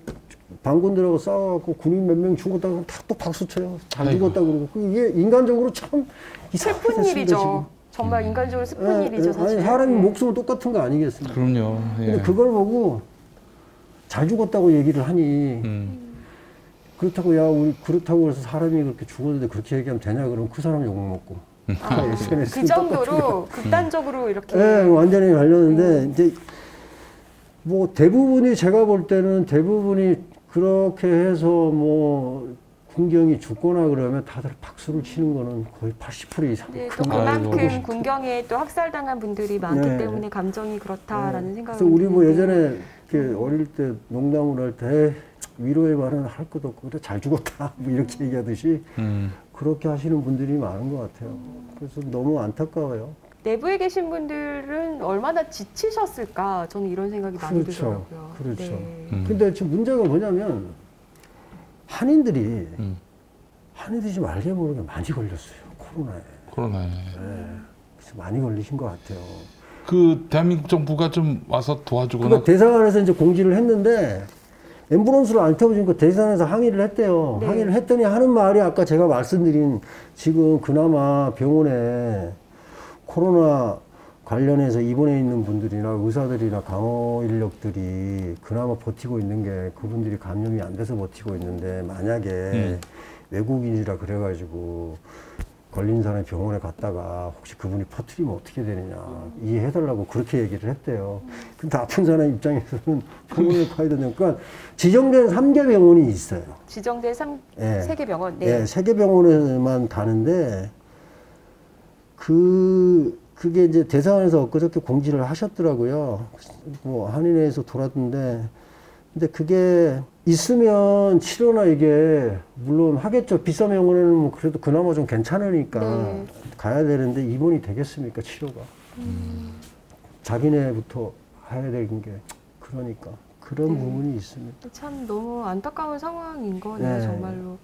[SPEAKER 3] 반군들하고 싸워갖고 군인 몇 명 죽었다고 다 또 박수 쳐요. 잘 죽었다 그러고 이게 인간적으로 참
[SPEAKER 1] 슬픈 일이죠. 지금. 정말 인간적으로 슬픈 일이죠, 사실.
[SPEAKER 3] 사람이 목숨은 똑같은 거 아니겠습니까?
[SPEAKER 2] 그럼요.
[SPEAKER 3] 근데 그걸 보고 잘 죽었다고 얘기를 하니 그렇다고 우리 그렇다고 해서 사람이 그렇게 죽었는데 그렇게 얘기하면 되냐 그러면 그 사람 욕먹고.
[SPEAKER 1] 그 정도로 극단적으로 이렇게.
[SPEAKER 3] 네, 완전히 갈렸는데 이제 뭐 대부분이 제가 볼 때는 대부분이 그렇게 해서 뭐 군경이 죽거나 그러면 다들 박수를 치는 거는 거의 80% 이상.
[SPEAKER 1] 네, 또 그만큼 군경에 또 학살당한 분들이 많기 때문에 감정이 그렇다라는 생각을.
[SPEAKER 3] 그래서 우리 뭐 예전에 어릴 때 농담을 할 때 위로의 말은 할 것도 없고 그래 잘 죽었다 뭐 이렇게 얘기하듯이 그렇게 하시는 분들이 많은 것 같아요. 그래서 너무 안타까워요.
[SPEAKER 1] 내부에 계신 분들은 얼마나 지치셨을까 저는 이런 생각이 많이 들더라고요.
[SPEAKER 3] 그렇죠. 네. 근데 지금 문제가 뭐냐면 한인들이 지금 알게 모르게 많이 걸렸어요. 코로나에. 네. 그래서 많이 걸리신 것 같아요.
[SPEAKER 2] 그 대한민국 정부가 좀 와서 도와주거나.
[SPEAKER 3] 그러니까 대사관에서 이제 공지를 했는데 앰뷸런스를 안 태워주니까 대사관에서 항의를 했대요. 네. 항의를 했더니 하는 말이 아까 제가 말씀드린 지금 그나마 병원에 코로나 관련해서 입원해 있는 분들이나 의사들이나 간호 인력들이 그나마 버티고 있는 게 그분들이 감염이 안 돼서 버티고 있는데 만약에 외국인이라 그래가지고 걸린 사람이 병원에 갔다가 혹시 그분이 퍼뜨리면 어떻게 되느냐 이해해달라고 그렇게 얘기를 했대요. 근데 아픈 사람 입장에서는 병원에 가야 되니까 지정된 3개 병원이 있어요.
[SPEAKER 1] 지정된 3개 병원?
[SPEAKER 3] 네. 3개 병원에만 가는데 그게 이제 대사관에서 엊그저께 공지를 하셨더라고요. 뭐 한인회에서 돌았는데 근데 그게 있으면 치료나 이게 물론 하겠죠. 비싼 병원에는 뭐 그래도 그나마 좀 괜찮으니까 네. 가야 되는데 입원이 되겠습니까, 치료가. 자기네부터 해야 되는 게 그러니까 그런 네. 부분이 있습니다.
[SPEAKER 1] 참 너무 안타까운 상황인 거네요, 네. 정말로.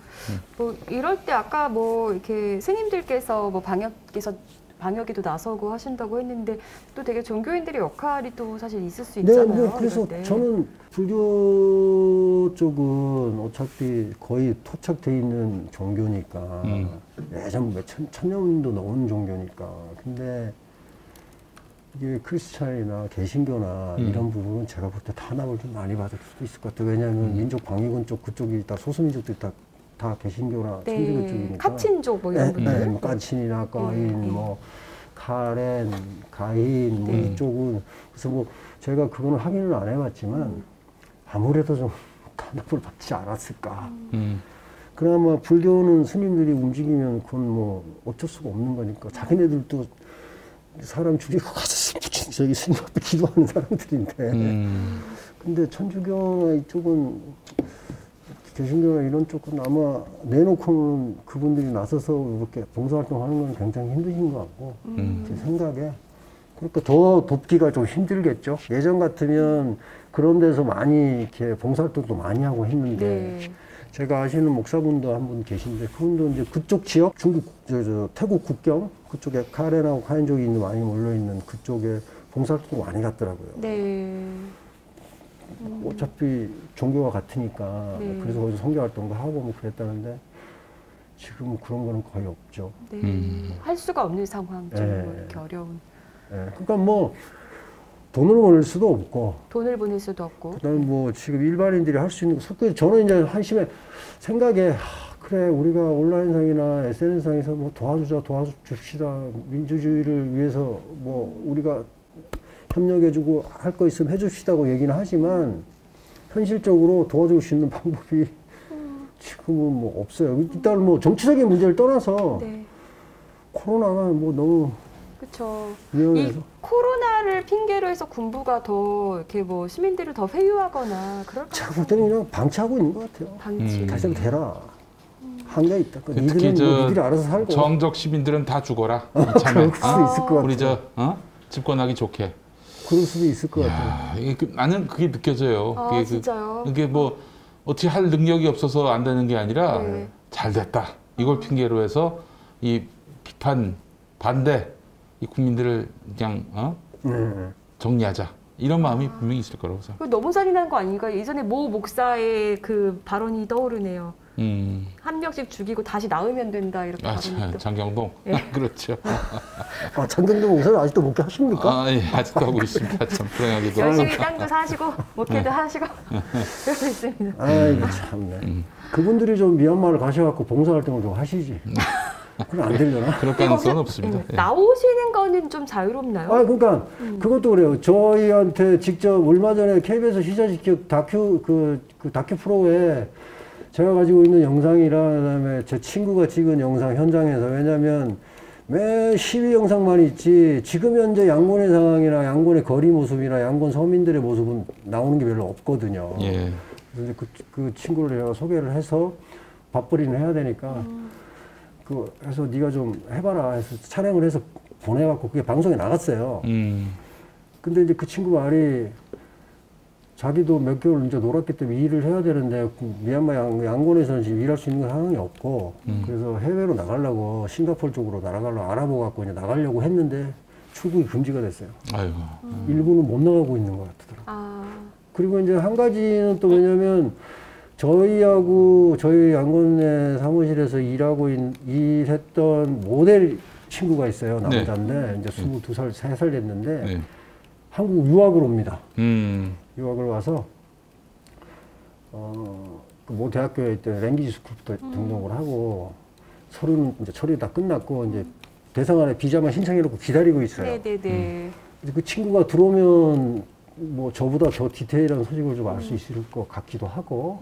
[SPEAKER 1] 뭐 이럴 때 아까 뭐 이렇게 스님들께서 뭐 방역에도 나서고 하신다고 했는데 또 되게 종교인들의 역할이 또 사실 있을 수 있잖아요.
[SPEAKER 3] 네, 뭐 그래서 저는 불교 쪽은 어차피 거의 토착돼 있는 종교니까 예전 몇 천년도 넘은 종교니까. 근데 이게 크리스찬이나 개신교나 이런 부분은 제가 볼 때 탄압을 좀 많이 받을 수도 있을 것 같아요. 왜냐하면 민족 방위군 쪽 그쪽이 다 소수민족들이 다 개신교나
[SPEAKER 1] 네.
[SPEAKER 3] 천주교 쪽이니까.
[SPEAKER 1] 카친족 뭐 이런 분들.
[SPEAKER 3] 네, 뭐 까친이나 까인, 뭐 카렌, 가인 뭐 이쪽은 그래서 뭐 제가 그거는 확인을 안 해봤지만 아무래도 좀 탄압을 받지 않았을까. 그나마 불교는 스님들이 움직이면 그건 뭐 어쩔 수가 없는 거니까 자기네들도 사람 죽이고 가서 저기 스님 앞에 기도하는 사람들인데. 근데 천주교나 이쪽은 개신교나 이런 쪽은 아마 내놓고는 그분들이 나서서 이렇게 봉사활동하는 건 굉장히 힘드신 것 같고 제 생각에. 그러니까 더 돕기가 좀 힘들겠죠. 예전 같으면 그런 데서 많이 이렇게 봉사활동도 많이 하고 했는데 네. 제가 아시는 목사분도 한 분 계신데 그분도 이제 그쪽 지역 중국 태국 국경 그쪽에 카렌하고 카인족이 많이 몰려 있는 그쪽에 봉사활동 많이 갔더라고요.
[SPEAKER 1] 네.
[SPEAKER 3] 어차피 종교가 같으니까 네. 그래서 거기서 선교 활동도 하고 뭐 그랬다는데 지금 그런 거는 거의 없죠.
[SPEAKER 1] 네. 할 수가 없는 상황, 좀 네. 이렇게 어려운.
[SPEAKER 3] 네. 그러니까 뭐 돈을 보낼 수도 없고
[SPEAKER 1] 돈을 보낼 수도 없고.
[SPEAKER 3] 그다음에 뭐 지금 일반인들이 할 수 있는 거 저는 이제 한심해 생각에 그래 우리가 온라인상이나 SNS상에서 뭐 도와줍시다 민주주의를 위해서 뭐 우리가 협력해주고 할 거 있으면 해줍시다고 얘기는 하지만 현실적으로 도와줄 수 있는 방법이 지금은 뭐 없어요. 일단 뭐 정치적인 문제를 떠나서 네. 코로나가 뭐 너무
[SPEAKER 1] 그렇죠. 이 코로나를 핑계로 해서 군부가 더 이렇게 뭐 시민들을 더 회유하거나 그럴 것
[SPEAKER 3] 제가 볼 때는 그냥 방치하고 있는 것 같아요.
[SPEAKER 1] 방치.
[SPEAKER 3] 다시 대라. 한계 있다.
[SPEAKER 2] 특히
[SPEAKER 3] 니들이 알아서 살고.
[SPEAKER 2] 정적 시민들은 다 죽어라.
[SPEAKER 3] 그럴 수도 있을 것 같아요.
[SPEAKER 2] 우리 집권하기 좋게.
[SPEAKER 3] 그럴 수도 있을 것 같아요.
[SPEAKER 2] 나는 그게 느껴져요.
[SPEAKER 1] 그게 진짜요?
[SPEAKER 2] 이게 뭐 어떻게 할 능력이 없어서 안 되는 게 아니라 네. 잘 됐다. 이걸 핑계로 해서 이 비판, 반대 이 국민들을 그냥 정리하자. 이런 마음이 분명히 있을 거라고 생각해요.
[SPEAKER 1] 너무 잔인한 거 아닌가? 예전에 모 목사의 그 발언이 떠오르네요. 한 명씩 죽이고 다시 나으면 된다 이렇게 발언했던.
[SPEAKER 2] 장경동? 네. 그렇죠.
[SPEAKER 3] 장경동 목사는 아직도 목회 하십니까?
[SPEAKER 2] 예, 아직도 하고 있습니다. 참 불행하게도.
[SPEAKER 1] 열심히 땅도 사시고 목회도 하시고 그러고 있습니다.
[SPEAKER 3] 아이고 참네. 그분들이 좀 미얀마를 가셔갖고 봉사활동을 좀 하시지. 그건 안 되려나?
[SPEAKER 2] 그럴 가능성은 없습니다.
[SPEAKER 1] 나오시는 거는 좀 자유롭나요?
[SPEAKER 3] 그러니까 그것도 그래요. 저희한테 직접 얼마 전에 KBS 시사직접 다큐 다큐 프로에 제가 가지고 있는 영상이랑 그다음에 제 친구가 찍은 영상 현장에서 왜냐면 매 시위 영상만 있지 지금 현재 양곤의 상황이나 양곤의 거리 모습이나 양곤 서민들의 모습은 나오는 게 별로 없거든요.
[SPEAKER 2] 예.
[SPEAKER 3] 그래서 그 친구를 제가 소개를 해서 밥벌이는 해야 되니까 그래서 네가 좀 해봐라 해서 촬영을 해서 보내갖고 그게 방송에 나갔어요. 근데 이제 그 친구 말이 자기도 몇 개월 이제 놀았기 때문에 일을 해야 되는데 미얀마 양곤에서는 지금 일할 수 있는 상황이 없고 그래서 해외로 나가려고 싱가포르 쪽으로 나가려고 알아보고 갖고 이제 나가려고 했는데 출국이 금지가 됐어요.
[SPEAKER 2] 아이고.
[SPEAKER 3] 일부는 못 나가고 있는 것 같더라고요. 그리고 이제 한 가지는 또 왜냐면 저희하고 저희 양곤의 사무실에서 일했던 모델 친구가 있어요. 남자인데 네. 이제 22살, 3살 됐는데 네. 한국 유학을 옵니다. 유학을 와서 모 대학교에 있던 랭귀지 스쿨부터 등록을 하고 서류는 이제 처리 다 끝났고 이제 대상안에 비자만 신청해놓고 기다리고 있어요.
[SPEAKER 1] 네네네.
[SPEAKER 3] 그 친구가 들어오면 뭐 저보다 더 디테일한 소식을 좀 알 수 있을 것 같기도 하고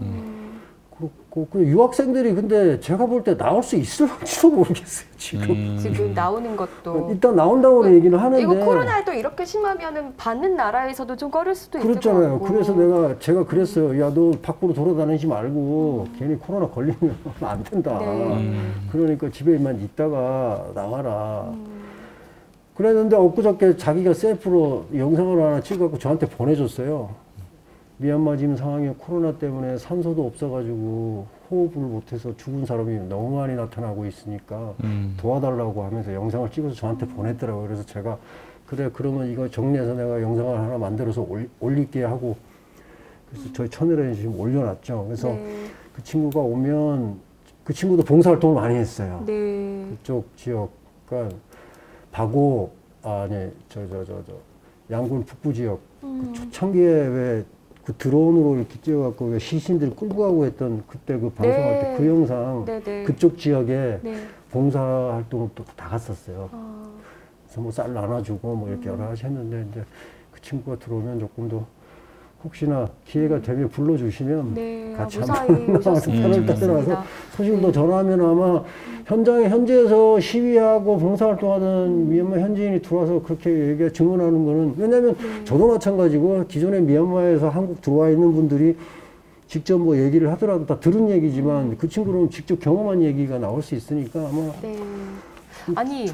[SPEAKER 3] 그렇고 그 유학생들이 근데 제가 볼 때 나올 수 있을지도 모르겠어요 지금.
[SPEAKER 1] 지금 나오는 것도
[SPEAKER 3] 일단 나온다고 얘기는 하는데
[SPEAKER 1] 이거 코로나도 이렇게 심하면은 받는 나라에서도 좀 꺼릴 수도 있을 것
[SPEAKER 3] 그렇잖아요.
[SPEAKER 1] 같고.
[SPEAKER 3] 그래서 제가 그랬어요. 야, 너 밖으로 돌아다니지 말고 괜히 코로나 걸리면 안 된다. 그러니까 집에만 있다가 나와라. 그랬는데 엊그저께 자기가 셀프로 영상을 하나 찍어갖고 저한테 보내줬어요. 미얀마 지금 상황이 코로나 때문에 산소도 없어가지고 호흡을 못해서 죽은 사람이 너무 많이 나타나고 있으니까 도와달라고 하면서 영상을 찍어서 저한테 보냈더라고요. 그래서 제가 그래 그러면 이거 정리해서 내가 영상을 하나 만들어서 올릴게 하고 그래서 저희 채널에 지금 올려놨죠. 그래서 그 친구가 오면 그 친구도 봉사활동을 많이 했어요. 그쪽 지역 그러니까 바고 양군 북부 지역 그 초창기에 왜 그 드론으로 이렇게 찍어갖고 왜 시신들 끌고 가고 했던 그때 그 방송할 때 그 영상 그쪽 지역에 봉사활동을 또 나갔었어요. 그래서 뭐 쌀 나눠주고 뭐 이렇게 여러 가지 했는데 이제 그 친구가 들어오면 조금 더 혹시나 기회가 되면 불러주시면 같이 한번 나와서 편을 따라서 소식을 더 전하면 아마 현지에서 시위하고 봉사활동하던 미얀마 현지인이 들어와서 그렇게 증언하는 거는 왜냐하면 저도 마찬가지고 기존에 미얀마에서 한국 들어와 있는 분들이 직접 뭐 얘기를 하더라도 다 들은 얘기지만 그 친구는 직접 경험한 얘기가 나올 수 있으니까 아마
[SPEAKER 1] 아니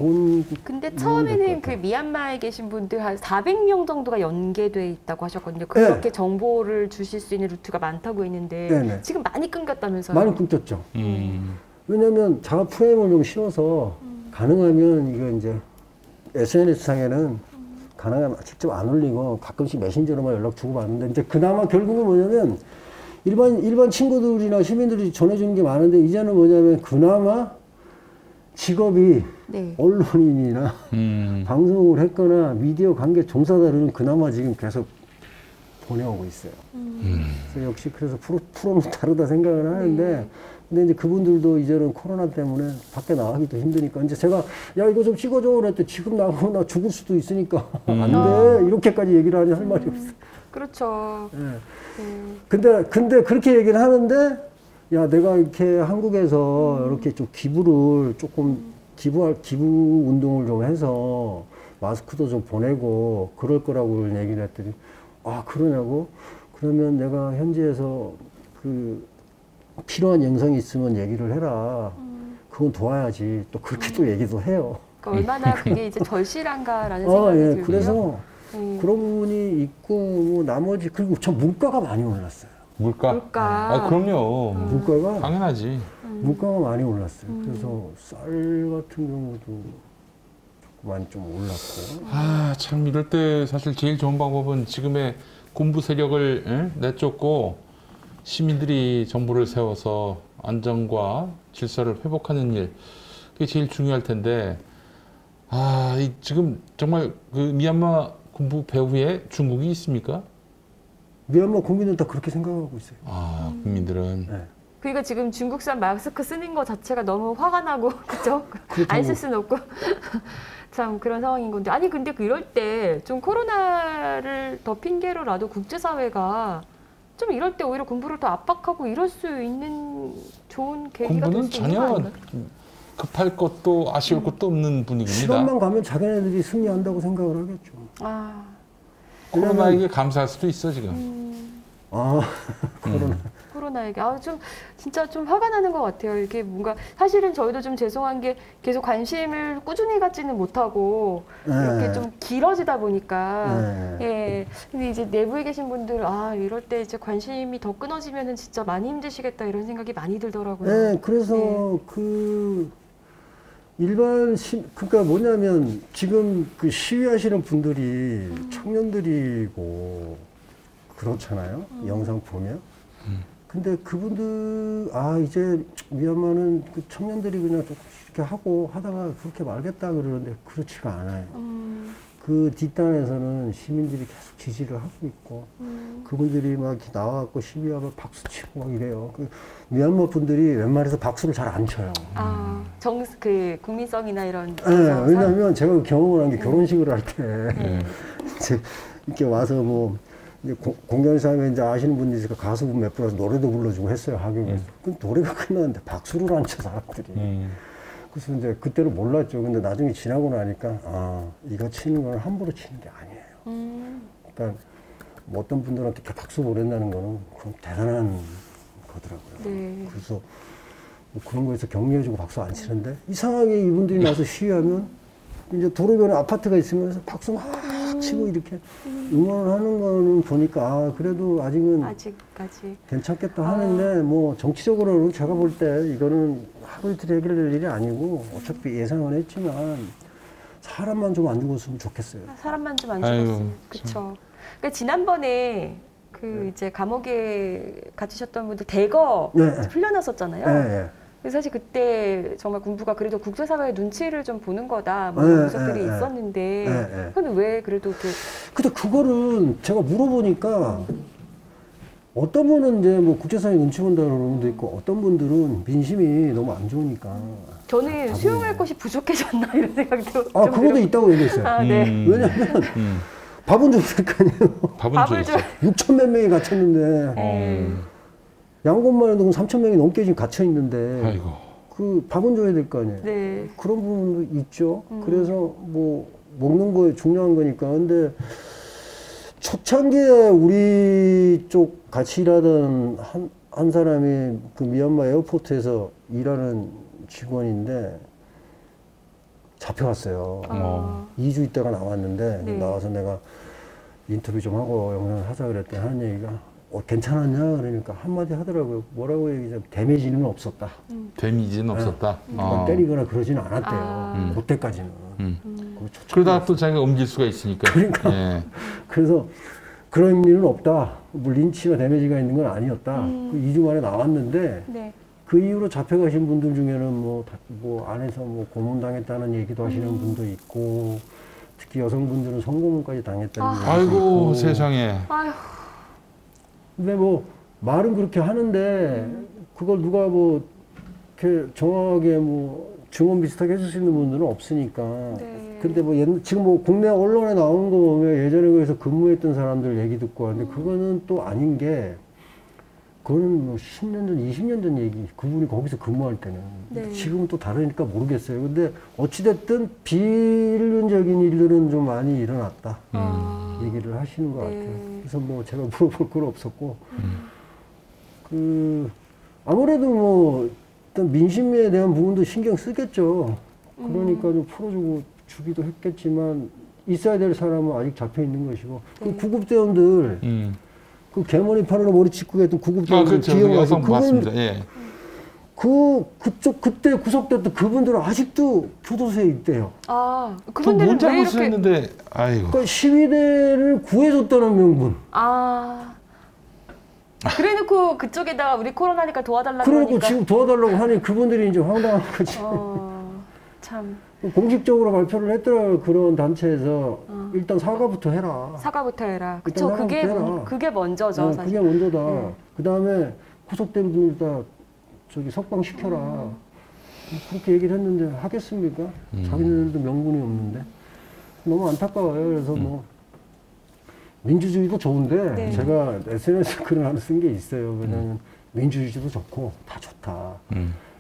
[SPEAKER 1] 근데 처음에는 그 미얀마에 계신 분들 한 400명 정도가 연계돼 있다고 하셨거든요. 그렇게 정보를 주실 수 있는 루트가 많다고 했는데 지금 많이 끊겼다면서요?
[SPEAKER 3] 많이 끊겼죠. 왜냐하면 자가 프레임을 좀 씌워서 가능하면 이거 이제 SNS상에는 가능하면 직접 안 올리고 가끔씩 메신저로만 연락 주고 받는데 이제 그나마 결국은 뭐냐면 일반 친구들이나 시민들이 전해주는 게 많은데 이제는 뭐냐면 그나마 직업이 언론인이나 방송을 했거나 미디어 관계 종사자들은 그나마 지금 계속 보내오고 있어요. 그래서 역시 그래서 프로는 다르다 생각을 하는데 근데 이제 그분들도 이제는 코로나 때문에 밖에 나가기도 힘드니까 이제 제가 야 이거 좀 찍어줘 그랬더니 지금 나가면 나 죽을 수도 있으니까 안 돼 이렇게까지 얘기를 하니 할 말이 없어요.
[SPEAKER 1] 그렇죠.
[SPEAKER 3] 근데 그렇게 얘기를 하는데 야 내가 이렇게 한국에서 이렇게 좀 기부를 조금 기부 운동을 좀 해서 마스크도 좀 보내고 그럴 거라고 얘기를 했더니 아 그러냐고 그러면 내가 현지에서 그 필요한 영상이 있으면 얘기를 해라. 그건 도와야지. 또 그렇게 또 얘기도 해요.
[SPEAKER 1] 그러니까 얼마나 그게 이제 절실한가라는 생각이 들고요.
[SPEAKER 3] 그래서 그런 부분이 있고 뭐 나머지 그리고 저 물가가 많이 올랐어요.
[SPEAKER 2] 물가? 아 그럼요.
[SPEAKER 3] 물가가
[SPEAKER 2] 당연하지.
[SPEAKER 3] 물가가 많이 올랐어요. 그래서 쌀 같은 경우도 많이 좀 올랐고.
[SPEAKER 2] 아 참 이럴 때 사실 제일 좋은 방법은 지금의 군부 세력을 내쫓고 시민들이 정부를 세워서 안정과 질서를 회복하는 일 그게 제일 중요할 텐데 지금 정말 그 미얀마 군부 배후에 중국이 있습니까?
[SPEAKER 3] 미얀마 국민은 다 그렇게 생각하고 있어요.
[SPEAKER 2] 국민들은.
[SPEAKER 3] 네.
[SPEAKER 1] 그러니까 지금 중국산 마스크 쓰는 거 자체가 너무 화가 나고 그죠? 안 쓸 수는 없고 참 그런 상황인 건데 아니 근데 이럴 때 좀 코로나를 더 핑계로라도 국제사회가 좀 이럴 때 오히려 군부를 더 압박하고 이럴 수 있는 좋은 계기가 될 수 있는 거 아닌가요?
[SPEAKER 2] 급할 것도 아쉬울 것도 없는 분위기입니다.
[SPEAKER 3] 시간만 가면 자기네들이 승리한다고 생각을 하겠죠.
[SPEAKER 2] 코로나에게 감사할 수도 있어 지금.
[SPEAKER 1] 코로나에게 좀 진짜 좀 화가 나는 것 같아요. 이게 뭔가 사실은 저희도 좀 죄송한 게 계속 관심을 꾸준히 갖지는 못하고 이렇게 좀 길어지다 보니까 근데 이제 내부에 계신 분들 이럴 때 이제 관심이 더 끊어지면은 진짜 많이 힘드시겠다 이런 생각이 많이 들더라고요.
[SPEAKER 3] 네, 그래서 그 그러니까 뭐냐면 지금 그 시위하시는 분들이 청년들이고 그렇잖아요. 영상 보면. 근데 그분들 이제 미얀마는 그 청년들이 그냥 조금씩 이렇게 하고 하다가 그렇게 말겠다 그러는데 그렇지가 않아요. 그 뒷단에서는 시민들이 계속 지지를 하고 있고 그분들이 막 이렇게 나와갖고 시위하면 박수 치고 막 이래요. 그 미얀마 분들이 웬만해서 박수를 잘 안 쳐요.
[SPEAKER 1] 그 국민성이나 이런.
[SPEAKER 3] 왜냐하면 제가 경험을 한 게 결혼식을 할 때 이제 이렇게 와서 뭐 이제 공연에서 하면 이제 아시는 분들이 있으니까 가수분 몇 분에서 노래도 불러주고 했어요, 하경에서. 그 노래가 끝났는데 박수를 안 쳐, 사람들이. 그래서 이제 그때는 몰랐죠. 근데 나중에 지나고 나니까, 아, 이거 치는 건 함부로 치는 게 아니에요. 그러니까 뭐 어떤 분들한테 이렇게 박수 보낸다는 거는 그건 대단한 거더라고요.
[SPEAKER 1] 네.
[SPEAKER 3] 그래서 뭐 그런 거에서 격려해주고 박수 안 치는데 이상하게 이분들이 나서 시위하면 이제 도로변에 아파트가 있으면서 박수 막 치고 이렇게 응원을 하는 거는 보니까 아, 그래도 아직은
[SPEAKER 1] 아직까지
[SPEAKER 3] 괜찮겠다 하는데 뭐 정치적으로는 제가 볼 때 이거는 하루 이틀 해결될 일이 아니고 어차피 예상은 했지만 사람만 좀 안 죽었으면 좋겠어요.
[SPEAKER 1] 사람만 좀 안 죽었으면. 그쵸. 그러니까 지난번에 그 이제 감옥에 갇히셨던 분들 대거 풀려났었잖아요.
[SPEAKER 3] 네.
[SPEAKER 1] 그래서 사실 그때 정말 군부가 그래도 국제사회의 눈치를 좀 보는 거다 뭐 그런 분석들이 있었는데 근데 왜 그래도 이렇게
[SPEAKER 3] 근데 그거는 제가 물어보니까 어떤 분은 이제 뭐 국제사회 눈치 본다는 분도 있고 어떤 분들은 민심이 너무 안 좋으니까
[SPEAKER 1] 저는 수용할 것이 부족해졌나 이런 생각도
[SPEAKER 3] 아 그것도 있다고 얘기했어요.
[SPEAKER 1] 아, 네.
[SPEAKER 3] 왜냐면 밥은 줘야 될 거 아니에요.
[SPEAKER 2] 밥을 줘야
[SPEAKER 3] 6천 몇 명이 갇혔는데 양곤만 해도 3천 명이 넘게 지금 갇혀 있는데
[SPEAKER 2] 아이고.
[SPEAKER 3] 그 밥은 줘야 될 거 아니에요.
[SPEAKER 1] 네.
[SPEAKER 3] 그런 부분도 있죠. 그래서 뭐 먹는 거에 중요한 거니까. 근데 초창기에 우리 쪽 같이 일하던 한 사람이 그 미얀마 에어포트에서 일하는 직원인데 잡혀갔어요. 2주 있다가 나왔는데
[SPEAKER 1] 네.
[SPEAKER 3] 나와서 내가 인터뷰 좀 하고 영상을 하자 그랬더니 하는 얘기가 괜찮았냐 그러니까 한마디 하더라고요. 뭐라고 얘기하자면 데미지는 없었다.
[SPEAKER 2] 데미지는 없었다.
[SPEAKER 3] 때리거나 그러지는 않았대요. 그때까지는.
[SPEAKER 2] 그러다가 또 자기가 옮길 수가 있으니까.
[SPEAKER 3] 그러니까.
[SPEAKER 2] 예.
[SPEAKER 3] 그래서 그런 일은 없다. 뭐 린치나 데미지가 있는 건 아니었다. 2주 만에 나왔는데
[SPEAKER 1] 네.
[SPEAKER 3] 그 이후로 잡혀가신 분들 중에는 뭐 안에서 뭐 고문당했다는 얘기도 하시는 분도 있고 특히 여성분들은 성고문까지 당했다는 얘기도
[SPEAKER 2] 아이고
[SPEAKER 3] 있고.
[SPEAKER 2] 세상에.
[SPEAKER 1] 아휴.
[SPEAKER 3] 근데 뭐 말은 그렇게 하는데 그걸 누가 뭐 이렇게 정확하게 뭐 증언 비슷하게 해줄 수 있는 분들은 없으니까.
[SPEAKER 1] 네.
[SPEAKER 3] 근데 뭐 지금 뭐 국내 언론에 나오는 거 보면 예전에 거기서 근무했던 사람들 얘기 듣고 하는데 그거는 또 아닌 게 그거는 뭐 10년 전, 20년 전 얘기. 그분이 거기서 근무할 때는.
[SPEAKER 1] 네.
[SPEAKER 3] 지금은 또 다르니까 모르겠어요. 근데 어찌됐든 비인륜적인 일들은 좀 많이 일어났다. 얘기를 하시는 것 같아요. 그래서 뭐 제가 물어볼 건 없었고. 아무래도 뭐 일단 민심에 대한 부분도 신경 쓰겠죠. 그러니까 좀 풀어주고 주기도 했겠지만 있어야 될 사람은 아직 잡혀 있는 것이고. 그 구급대원들. 그 개머리 파르르 머리 찢고 했던 구급대원들 기억나서
[SPEAKER 2] 맞습니다. 예.
[SPEAKER 3] 그때 구속됐던 그분들은 아직도 교도소에 있대요.
[SPEAKER 1] 아, 그분들은
[SPEAKER 2] 뭔 잘못을 했는데, 아이고.
[SPEAKER 3] 그러니까 시위대를 구해줬다는 명분.
[SPEAKER 1] 아. 그래놓고 그쪽에다가 우리 코로나니까 도와달라고
[SPEAKER 3] 그러고
[SPEAKER 1] 하니까.
[SPEAKER 3] 지금 도와달라고 하니 그분들이 이제 황당한 거지.
[SPEAKER 1] 참.
[SPEAKER 3] 공식적으로 발표를 했더라고요. 그런 단체에서 일단 사과부터 해라.
[SPEAKER 1] 사과부터 해라. 그쵸. 그게 먼저죠. 사실.
[SPEAKER 3] 그게 먼저다. 그 다음에 구속된 분들 다 저기 석방시켜라. 그렇게 얘기를 했는데 하겠습니까? 자기네들도 명분이 없는데. 너무 안타까워요. 그래서 뭐 민주주의도 좋은데
[SPEAKER 1] 네.
[SPEAKER 3] 제가 SNS에 글을 하나 쓴 게 있어요. 왜냐면 민주주의도 좋고 다 좋다.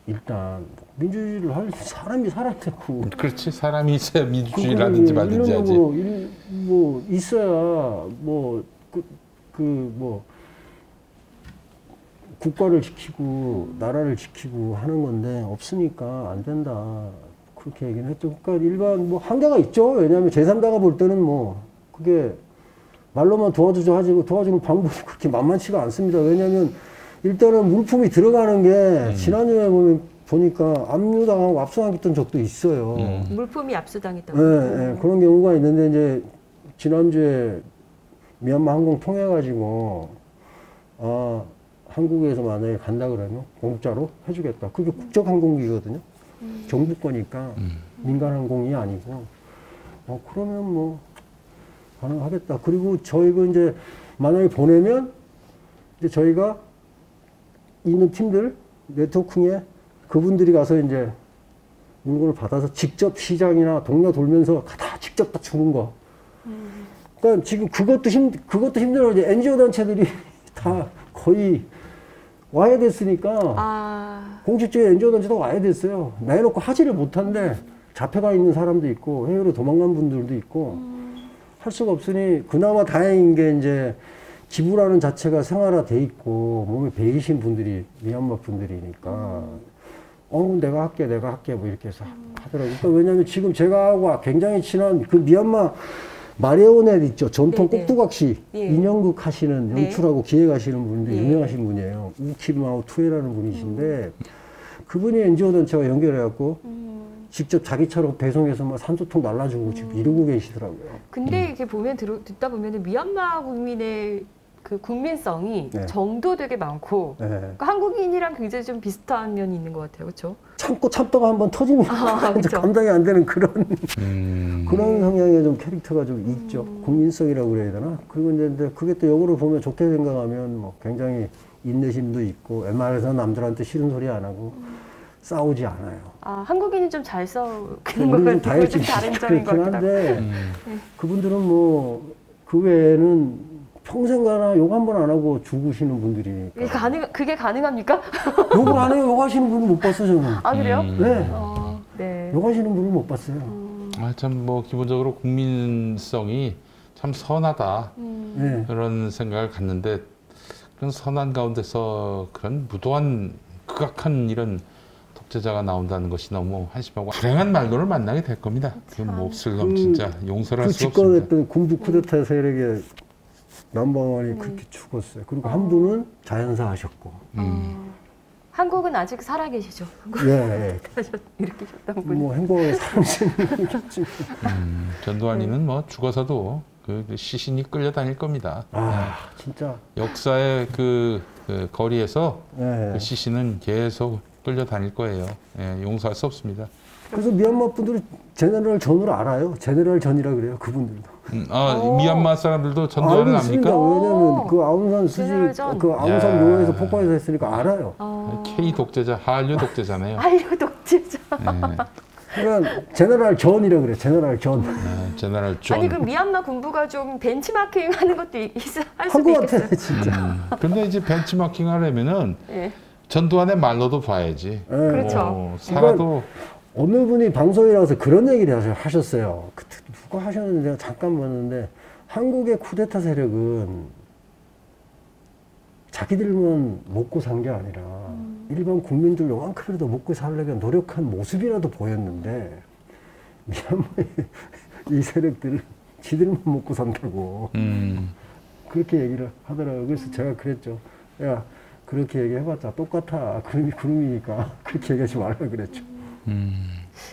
[SPEAKER 3] 일단 민주주의를 할 사람이 살아야 되고.
[SPEAKER 2] 그렇지. 사람이 있어야 민주주의를 하든지 말든지 하지.
[SPEAKER 3] 뭐 있어야 뭐 국가를 지키고 나라를 지키고 하는 건데 없으니까 안 된다. 그렇게 얘기는 했죠. 그러니까 일반 뭐 한계가 있죠. 왜냐하면 제3자가 볼 때는 뭐 그게 말로만 도와주죠 하지 도와주는 방법이 그렇게 만만치가 않습니다. 왜냐하면 일단은 물품이 들어가는 게 지난주에 보니까 압류당하고 압수당했던 적도 있어요.
[SPEAKER 1] 물품이 압수당했다고.
[SPEAKER 3] 네, 그런 경우가 있는데 이제 지난주에 미얀마 항공 통해가지고 한국에서 만약에 간다 그러면 공짜로 해주겠다. 그게 국적항공기거든요. 정부 거니까 민간 항공이 아니고 그러면 뭐 가능하겠다. 그리고 저희가 이제 만약에 보내면 이제 저희가 있는 팀들 네트워킹에 그분들이 가서 이제 물건을 받아서 직접 시장이나 동네 돌면서 다 직접 다 주는 거. 그러니까 지금 그것도 힘들어요. 이제 NGO 단체들이 다 거의 와야 됐으니까 공식적인 NGO 단체도 와야 됐어요. 내놓고 하지를 못한데 잡혀가 있는 사람도 있고 해외로 도망간 분들도 있고 할 수가 없으니 그나마 다행인 게 이제 기부라는 자체가 생활화돼 있고 몸에 배이신 분들이 미얀마 분들이니까 내가 할게 뭐 이렇게 해서 하더라고요. 그러니까 왜냐면 지금 제가 굉장히 친한 그 미얀마 마리오넷 있죠. 전통 꼭두각시 인형극 하시는 연출하고 기획하시는 분인데 유명하신 분이에요. 우키마오 투에라는 분이신데 그분이 NGO 단체와 연결해갖고 직접 자기차로 배송해서 막 산소통 날라주고 지금 이러고 계시더라고요.
[SPEAKER 1] 근데 이렇게 듣다 보면 미얀마 국민의 그 국민성이 정도 되게 많고 그러니까 한국인이랑 굉장히 좀 비슷한 면이 있는 것 같아요. 그렇죠?
[SPEAKER 3] 참다가 한번 터지면 감당이 안 되는 그런 성향의 좀 캐릭터가 좀 있죠. 국민성이라고 그래야 되나? 그리고 이제 그게 또 역으로 보면 좋게 생각하면 뭐 굉장히 인내심도 있고 웬만해서 남들한테 싫은 소리 안 하고 싸우지 않아요.
[SPEAKER 1] 한국인이 좀 잘 싸우는 것 같아요. 좀 다른 점인 것 같아요. 한데
[SPEAKER 3] 그분들은 뭐 그 외에는 평생 가나 욕 한 번 안 하고 죽으시는 분들이니까.
[SPEAKER 1] 그게 가능합니까?
[SPEAKER 3] 욕을 안 해요. 욕하시는 분은 못 봤어요, 저는.
[SPEAKER 1] 그래요?
[SPEAKER 3] 네. 네. 욕하시는 분은 못 봤어요.
[SPEAKER 2] 참 뭐 기본적으로 국민성이 참 선하다. 그런 생각을 갖는데 그런 선한 가운데서 그런 무도한 극악한 이런 독재자가 나온다는 것이 너무 한심하고 불행한 말로를 만나게 될 겁니다. 그건 뭐 없을 놈 진짜 용서를 할 수가 없습니다.
[SPEAKER 3] 집권했던 군부 쿠데타 세력의 넘버원이 그렇게 죽었어요. 그리고 한 분은 자연사 하셨고.
[SPEAKER 1] 한국은 아직 살아계시죠?
[SPEAKER 3] 네.
[SPEAKER 1] 이렇게 셨던 분.
[SPEAKER 3] 뭐 행복하게 살지는 모르겠지.
[SPEAKER 2] 전두환이는 뭐 죽어서도 그 시신이 끌려다닐 겁니다.
[SPEAKER 3] 진짜.
[SPEAKER 2] 역사의 그 거리에서 그 시신은 계속 끌려다닐 거예요. 용서할 수 없습니다.
[SPEAKER 3] 그래서 미얀마 분들이 제네럴 전을 알아요. 제네럴 전이라 그래요. 그분들도.
[SPEAKER 2] 미얀마 사람들도 전두환을 압니까?
[SPEAKER 3] 왜냐면 그 아웅산 수지, 그 아웅산 묘에서 폭파해서 했으니까 알아요.
[SPEAKER 2] K 독재자, 한류 독재자네요.
[SPEAKER 1] 한류 독재자.
[SPEAKER 3] 그러니까 제네럴 전이라 그래. 제네럴 전.
[SPEAKER 2] 제네럴 전.
[SPEAKER 1] 아니 그 미얀마 군부가 좀 벤치마킹 하는 것도 할 수도 있겠어요.
[SPEAKER 3] 진짜.
[SPEAKER 2] 그런데 이제 벤치마킹 하려면은 전두환의 말로도 봐야지.
[SPEAKER 1] 그렇죠.
[SPEAKER 2] 살아도.
[SPEAKER 3] 어느 분이 방송에 나와서 그런 얘기를 하셨어요. 그때 누가 하셨는데 내가 잠깐 봤는데 한국의 쿠데타 세력은 자기들만 먹고 산 게 아니라 일반 국민들 요만큼이라도 먹고 살려고 노력한 모습이라도 보였는데 미얀마의 이 세력들은 지들만 먹고 산다고 그렇게 얘기를 하더라고요. 그래서 제가 그랬죠. 야, 그렇게 얘기해봤자 똑같아. 구름이니까 그렇게 얘기하지 말라 그랬죠.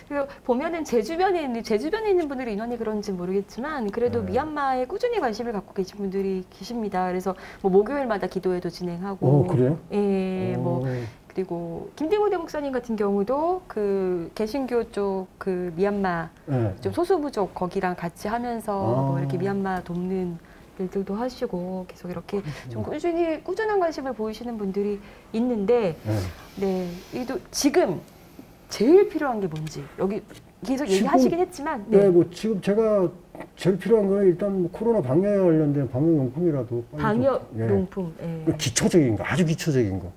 [SPEAKER 1] 그리고 보면은 제 주변에 있는 분들이 인원이 그런지 모르겠지만 그래도 미얀마에 꾸준히 관심을 갖고 계신 분들이 계십니다. 그래서 뭐 목요일마다 기도회도 진행하고.
[SPEAKER 3] 그래요?
[SPEAKER 1] 뭐 그리고 김대무대 목사님 같은 경우도 그 개신교 쪽 그 미얀마 좀 소수부족 거기랑 같이 하면서 뭐 이렇게 미얀마 돕는 일들도 하시고 계속 이렇게 좀 꾸준한 관심을 보이시는 분들이 있는데 이도 지금 제일 필요한 게 뭔지 여기 계속 얘기하시긴 했지만
[SPEAKER 3] 뭐 지금 제가 제일 필요한 거는 일단 뭐 코로나 방역에 관련된 방역용품이라도
[SPEAKER 1] 방역용품
[SPEAKER 3] 기초적인 거 아주 기초적인 거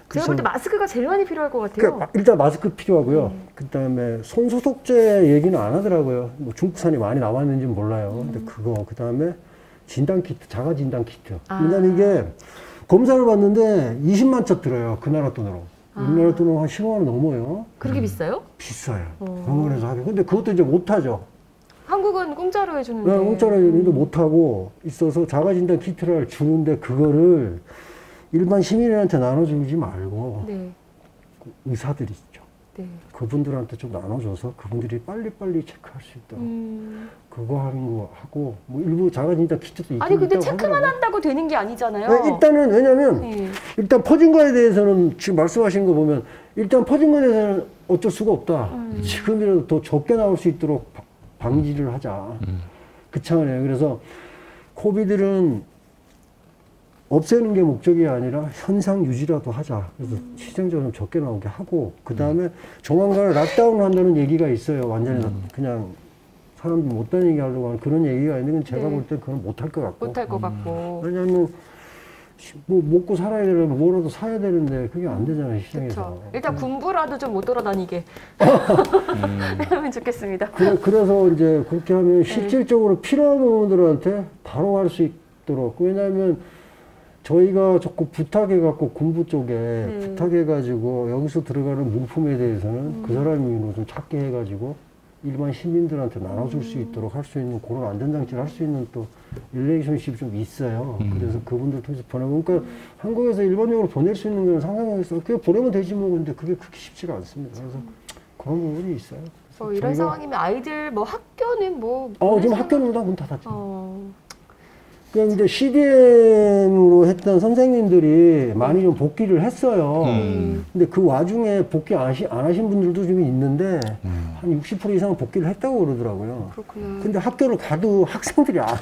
[SPEAKER 1] 제가 볼 때 마스크가 제일 많이 필요할 것 같아요.
[SPEAKER 3] 그러니까 일단 마스크 필요하고요. 그다음에 손소독제 얘기는 안 하더라고요. 뭐 중국산이 많이 나왔는지는 몰라요. 근데 그다음에 진단키트, 자가진단키트. 왜냐면 이게 검사를 받는데 20만 척 들어요. 그 나라 돈으로. 우리나라 돈으로 한 15만 원 넘어요.
[SPEAKER 1] 그렇게 비싸요?
[SPEAKER 3] 비싸요. 병원에서 하게. 근데 그것도 이제 못하죠.
[SPEAKER 1] 한국은 공짜로 해주는데.
[SPEAKER 3] 네, 공짜로 해주는데 못하고 있어서 자가진단키트를 주는데 그거를 일반 시민한테 나눠주지 말고 의사들이 있죠. 그분들한테 좀 나눠줘서 그분들이 빨리빨리 체크할 수 있도록 그거 하는 거 하고 뭐 일부 자가진단 키트도 있고.
[SPEAKER 1] 아니 근데 체크만 한다고 되는 게 아니잖아요.
[SPEAKER 3] 네, 일단은 왜냐면 일단 퍼진 거에 대해서는 지금 말씀하신 거 보면 일단 퍼진 거에 대해서는 어쩔 수가 없다. 지금이라도 더 적게 나올 수 있도록 방지를 하자. 그 차원이에요. 그래서 코비드는 없애는 게 목적이 아니라 현상 유지라도 하자. 그래서 시정적으로 좀 적게 나오게 하고 그 다음에 조만간 락다운을 한다는 얘기가 있어요. 완전히 그냥 사람들이 못된 얘기 하려고 하는 그런 얘기가 있는데 제가 볼 때 그건 못할 것 같고.
[SPEAKER 1] 못할 것 같고.
[SPEAKER 3] 왜냐하면 뭐 먹고 살아야 되려면 뭐라도 사야 되는데 그게 안 되잖아요, 시장에서.
[SPEAKER 1] 그쵸. 일단 군부라도 좀 못 돌아다니게 하면 좋겠습니다.
[SPEAKER 3] 그래서 이제 그렇게 하면 실질적으로 필요한 부분들한테 바로 갈 수 있도록. 왜냐하면 저희가 자꾸 부탁해갖고 군부 쪽에 부탁해가지고 여기서 들어가는 물품에 대해서는 그 사람이 좀 찾게 해가지고 일반 시민들한테 나눠줄 수 있도록 할 수 있는 그런 안전장치를 할 수 있는 또 릴레이션십이 좀 있어요. 그래서 그분들 통해서 보내고. 그러니까 한국에서 일반적으로 보낼 수 있는 건 상상하겠어요. 그게 보내면 되지 뭐. 근데 그게 그렇게 쉽지가 않습니다. 그래서 그런 부분이 있어요.
[SPEAKER 1] 이런 상황이면 아이들 뭐 학교는 뭐.
[SPEAKER 3] 지금 학교는 다 문 닫았죠. 그러니까 이제 CDM으로 했던 선생님들이 많이 좀 복귀를 했어요. 근데 그 와중에 복귀 안 하신 분들도 좀 있는데, 한 60% 이상은 복귀를 했다고 그러더라고요.
[SPEAKER 1] 그렇구나.
[SPEAKER 3] 근데 학교를 가도 학생들이 안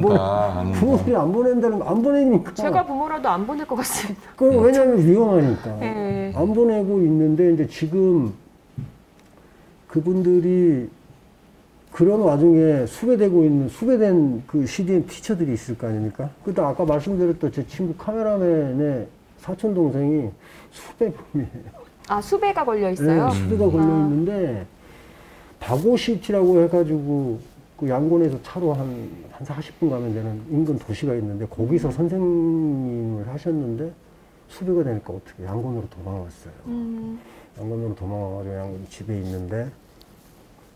[SPEAKER 3] 온다. 부모들이 안 보낸다는 거, 안 보내니까.
[SPEAKER 1] 제가 부모라도 안 보낼 것 같습니다.
[SPEAKER 3] 왜냐면 위험하니까.
[SPEAKER 1] 네.
[SPEAKER 3] 안 보내고 있는데, 이제 지금 그분들이 그런 와중에 수배된 그 CDM 티처들이 있을 거 아닙니까? 그때 아까 말씀드렸던 제 친구 카메라맨의 사촌 동생이 수배범이에요.
[SPEAKER 1] 수배가 걸려 있어요?
[SPEAKER 3] 네, 수배가 걸려 있는데 바고시티라고 해가지고 그 양곤에서 차로 한 40분 가면 되는 인근 도시가 있는데 거기서 선생님을 하셨는데 수배가 되니까 어떻게 양곤으로 도망왔어요. 양곤으로 도망와가지고 양곤 집에 있는데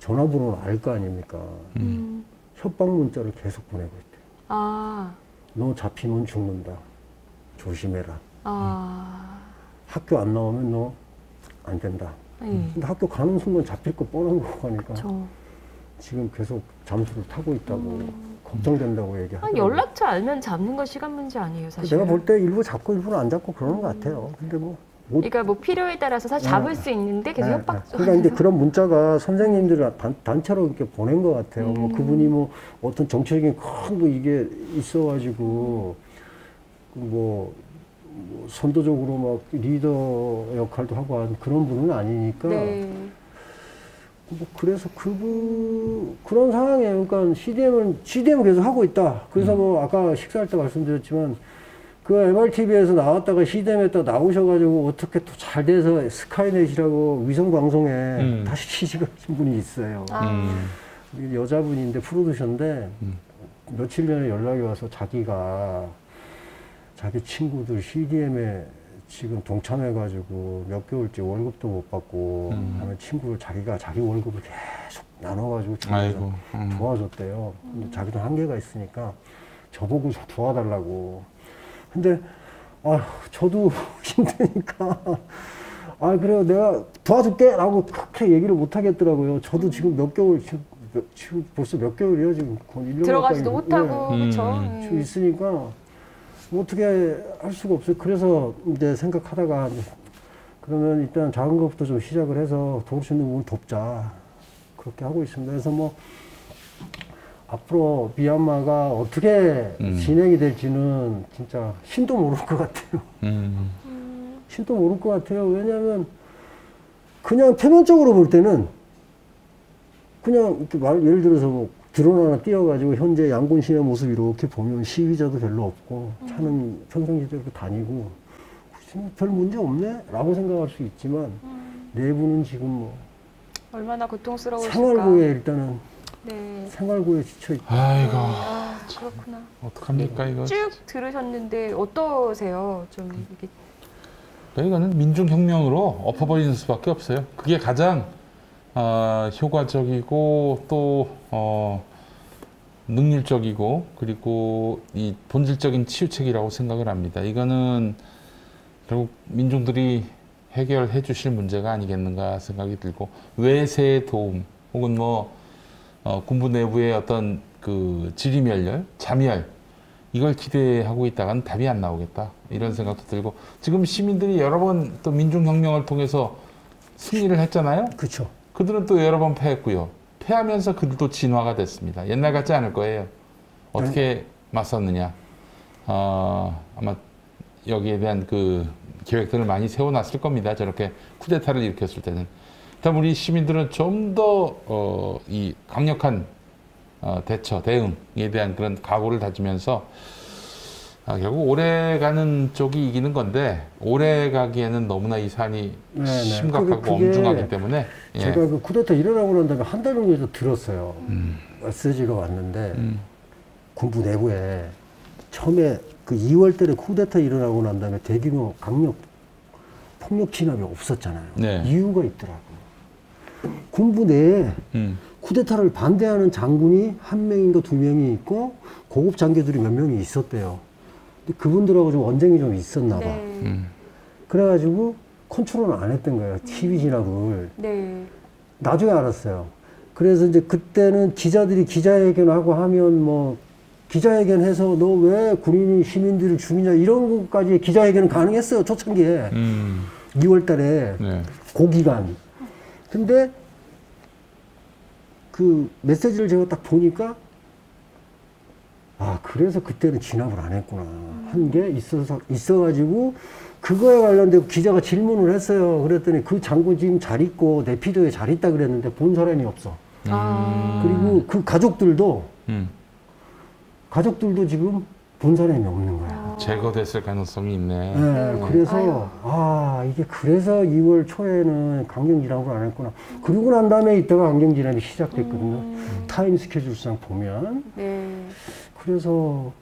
[SPEAKER 3] 전화번호는 알 거 아닙니까? 협박 문자를 계속 보내고 있대요. 너 잡히면 죽는다. 조심해라. 학교 안 나오면 너 안 된다. 근데 학교 가는 순간 잡힐 거 뻔한 거고 하니까 지금 계속 잠수를 타고 있다고 걱정된다고 얘기하고.
[SPEAKER 1] 연락처 알면 잡는 건 시간 문제 아니에요, 사실.
[SPEAKER 3] 내가 볼 때 일부 잡고 일부는 안 잡고 그러는 것 같아요. 근데
[SPEAKER 1] 그러니까 뭐 필요에 따라서 사실 잡을 수 있는데 계속 협박.
[SPEAKER 3] 그러니까 이제 그런 문자가 선생님들 단체로 이렇게 보낸 것 같아요. 뭐 그분이 뭐 어떤 정치적인 큰 뭐 이게 있어가지고 뭐 선도적으로 막 리더 역할도 하고 하는 그런 분은 아니니까. 뭐 그래서 그런 상황이에요. 그러니까 CDM은 계속 하고 있다. 그래서 뭐 아까 식사할 때 말씀드렸지만. 그 MRTV에서 나왔다가 CDM에다 나오셔가지고 어떻게 또 잘 돼서 스카이넷이라고 위성방송에 다시 취직하신 분이 있어요. 여자분인데 프로듀서인데 며칠 전에 연락이 와서 자기가 자기 친구들 CDM에 지금 동참해가지고 몇 개월째 월급도 못 받고 하는 친구를 자기가 자기 월급을 계속 나눠가지고 도와줬대요. 근데 자기도 한계가 있으니까 저보고 도와달라고. 근데 저도 힘드니까 그래요 내가 도와줄게 라고 그렇게 얘기를 못 하겠더라고요. 저도 지금 몇 개월 지금 벌써 몇 개월이에요. 지금 1년
[SPEAKER 1] 들어가지도 못하고 그렇죠.
[SPEAKER 3] 지금 있으니까 뭐 어떻게 할 수가 없어요. 그래서 이제 생각하다가 그러면 일단 작은 것부터 좀 시작을 해서 도울 수 있는 부분을 돕자 그렇게 하고 있습니다. 그래서 뭐 앞으로 미얀마가 어떻게 진행이 될지는 진짜 신도 모를 것 같아요. 신도 모를 것 같아요. 왜냐하면 그냥 표면적으로 볼 때는 그냥 이렇게 예를 들어서 뭐 드론 하나 띄워가지고 현재 양곤 시내 모습 이렇게 보면 시위자도 별로 없고 차는 평상시대로 다니고 별 문제 없네? 라고 생각할 수 있지만 내부는 지금 뭐
[SPEAKER 1] 얼마나 고통스러우실까.
[SPEAKER 3] 생활고에 일단은 생활고에 지쳐있다.
[SPEAKER 2] 아이고.
[SPEAKER 1] 그렇구나.
[SPEAKER 2] 어떡합니까, 이거?
[SPEAKER 1] 쭉 들으셨는데 어떠세요? 좀 이게.
[SPEAKER 2] 이거는 민중혁명으로 엎어버리는 수밖에 없어요. 그게 가장 효과적이고 또 능률적이고 그리고 이 본질적인 치유책이라고 생각을 합니다. 이거는 결국 민중들이 해결해 주실 문제가 아니겠는가 생각이 들고 외세의 도움 혹은 뭐 군부 내부의 어떤 그 지리멸렬, 자멸 이걸 기대하고 있다가는 답이 안 나오겠다 이런 생각도 들고 지금 시민들이 여러 번 또 민중혁명을 통해서 승리를 했잖아요.
[SPEAKER 3] 그렇죠.
[SPEAKER 2] 그들은 또 여러 번 패했고요. 패하면서 그들도 진화가 됐습니다. 옛날 같지 않을 거예요. 어떻게 맞섰느냐. 아마 여기에 대한 그 계획들을 많이 세워놨을 겁니다. 저렇게 쿠데타를 일으켰을 때는. 일단 우리 시민들은 좀 더 이 강력한 대처, 대응에 대한 그런 각오를 다지면서 결국 오래 가는 쪽이 이기는 건데 오래 가기에는 너무나 이 산이 심각하고 엄중하기 때문에
[SPEAKER 3] 제가 그 쿠데타 일어나고 난 다음에 한 달 정도 들었어요. 메시지가 왔는데 군부 내부에 처음에 그 2월 달에 쿠데타 일어나고 난 다음에 대규모 강력 폭력 진압이 없었잖아요. 네. 이유가 있더라고요. 군부 내에 쿠데타를 반대하는 장군이 1명인가 2명이 있고 고급 장교들이 몇 명이 있었대요. 근데 그분들하고 좀 언쟁이 좀 있었나 봐. 네. 그래가지고 컨트롤을 안 했던 거예요. TV 진압을. 네. 나중에 알았어요. 그래서 이제 그때는 기자들이 기자회견하고 하면 뭐 기자회견해서 너 왜 군인이 시민들을 죽이냐 이런 것까지 기자회견은 가능했어요. 초창기에. 2월 달에 네. 고기간. 근데 그 메시지를 제가 딱 보니까 그래서 그때는 진압을 안 했구나. 한 게 있어가지고 그거에 관련돼서 기자가 질문을 했어요. 그랬더니 그 장군 지금 잘 있고 내피도에 잘 있다 그랬는데 본 사람이 없어. 그리고 그 가족들도 지금 본 사람이 없는 거야.
[SPEAKER 2] 제거됐을 가능성이 있네.
[SPEAKER 3] 네, 그래서 이게 그래서 2월 초에는 강경진압을 안 했구나. 그러고 난 다음에 이때가 강경진압이 시작됐거든요. 타임 스케줄상 보면. 네. 그래서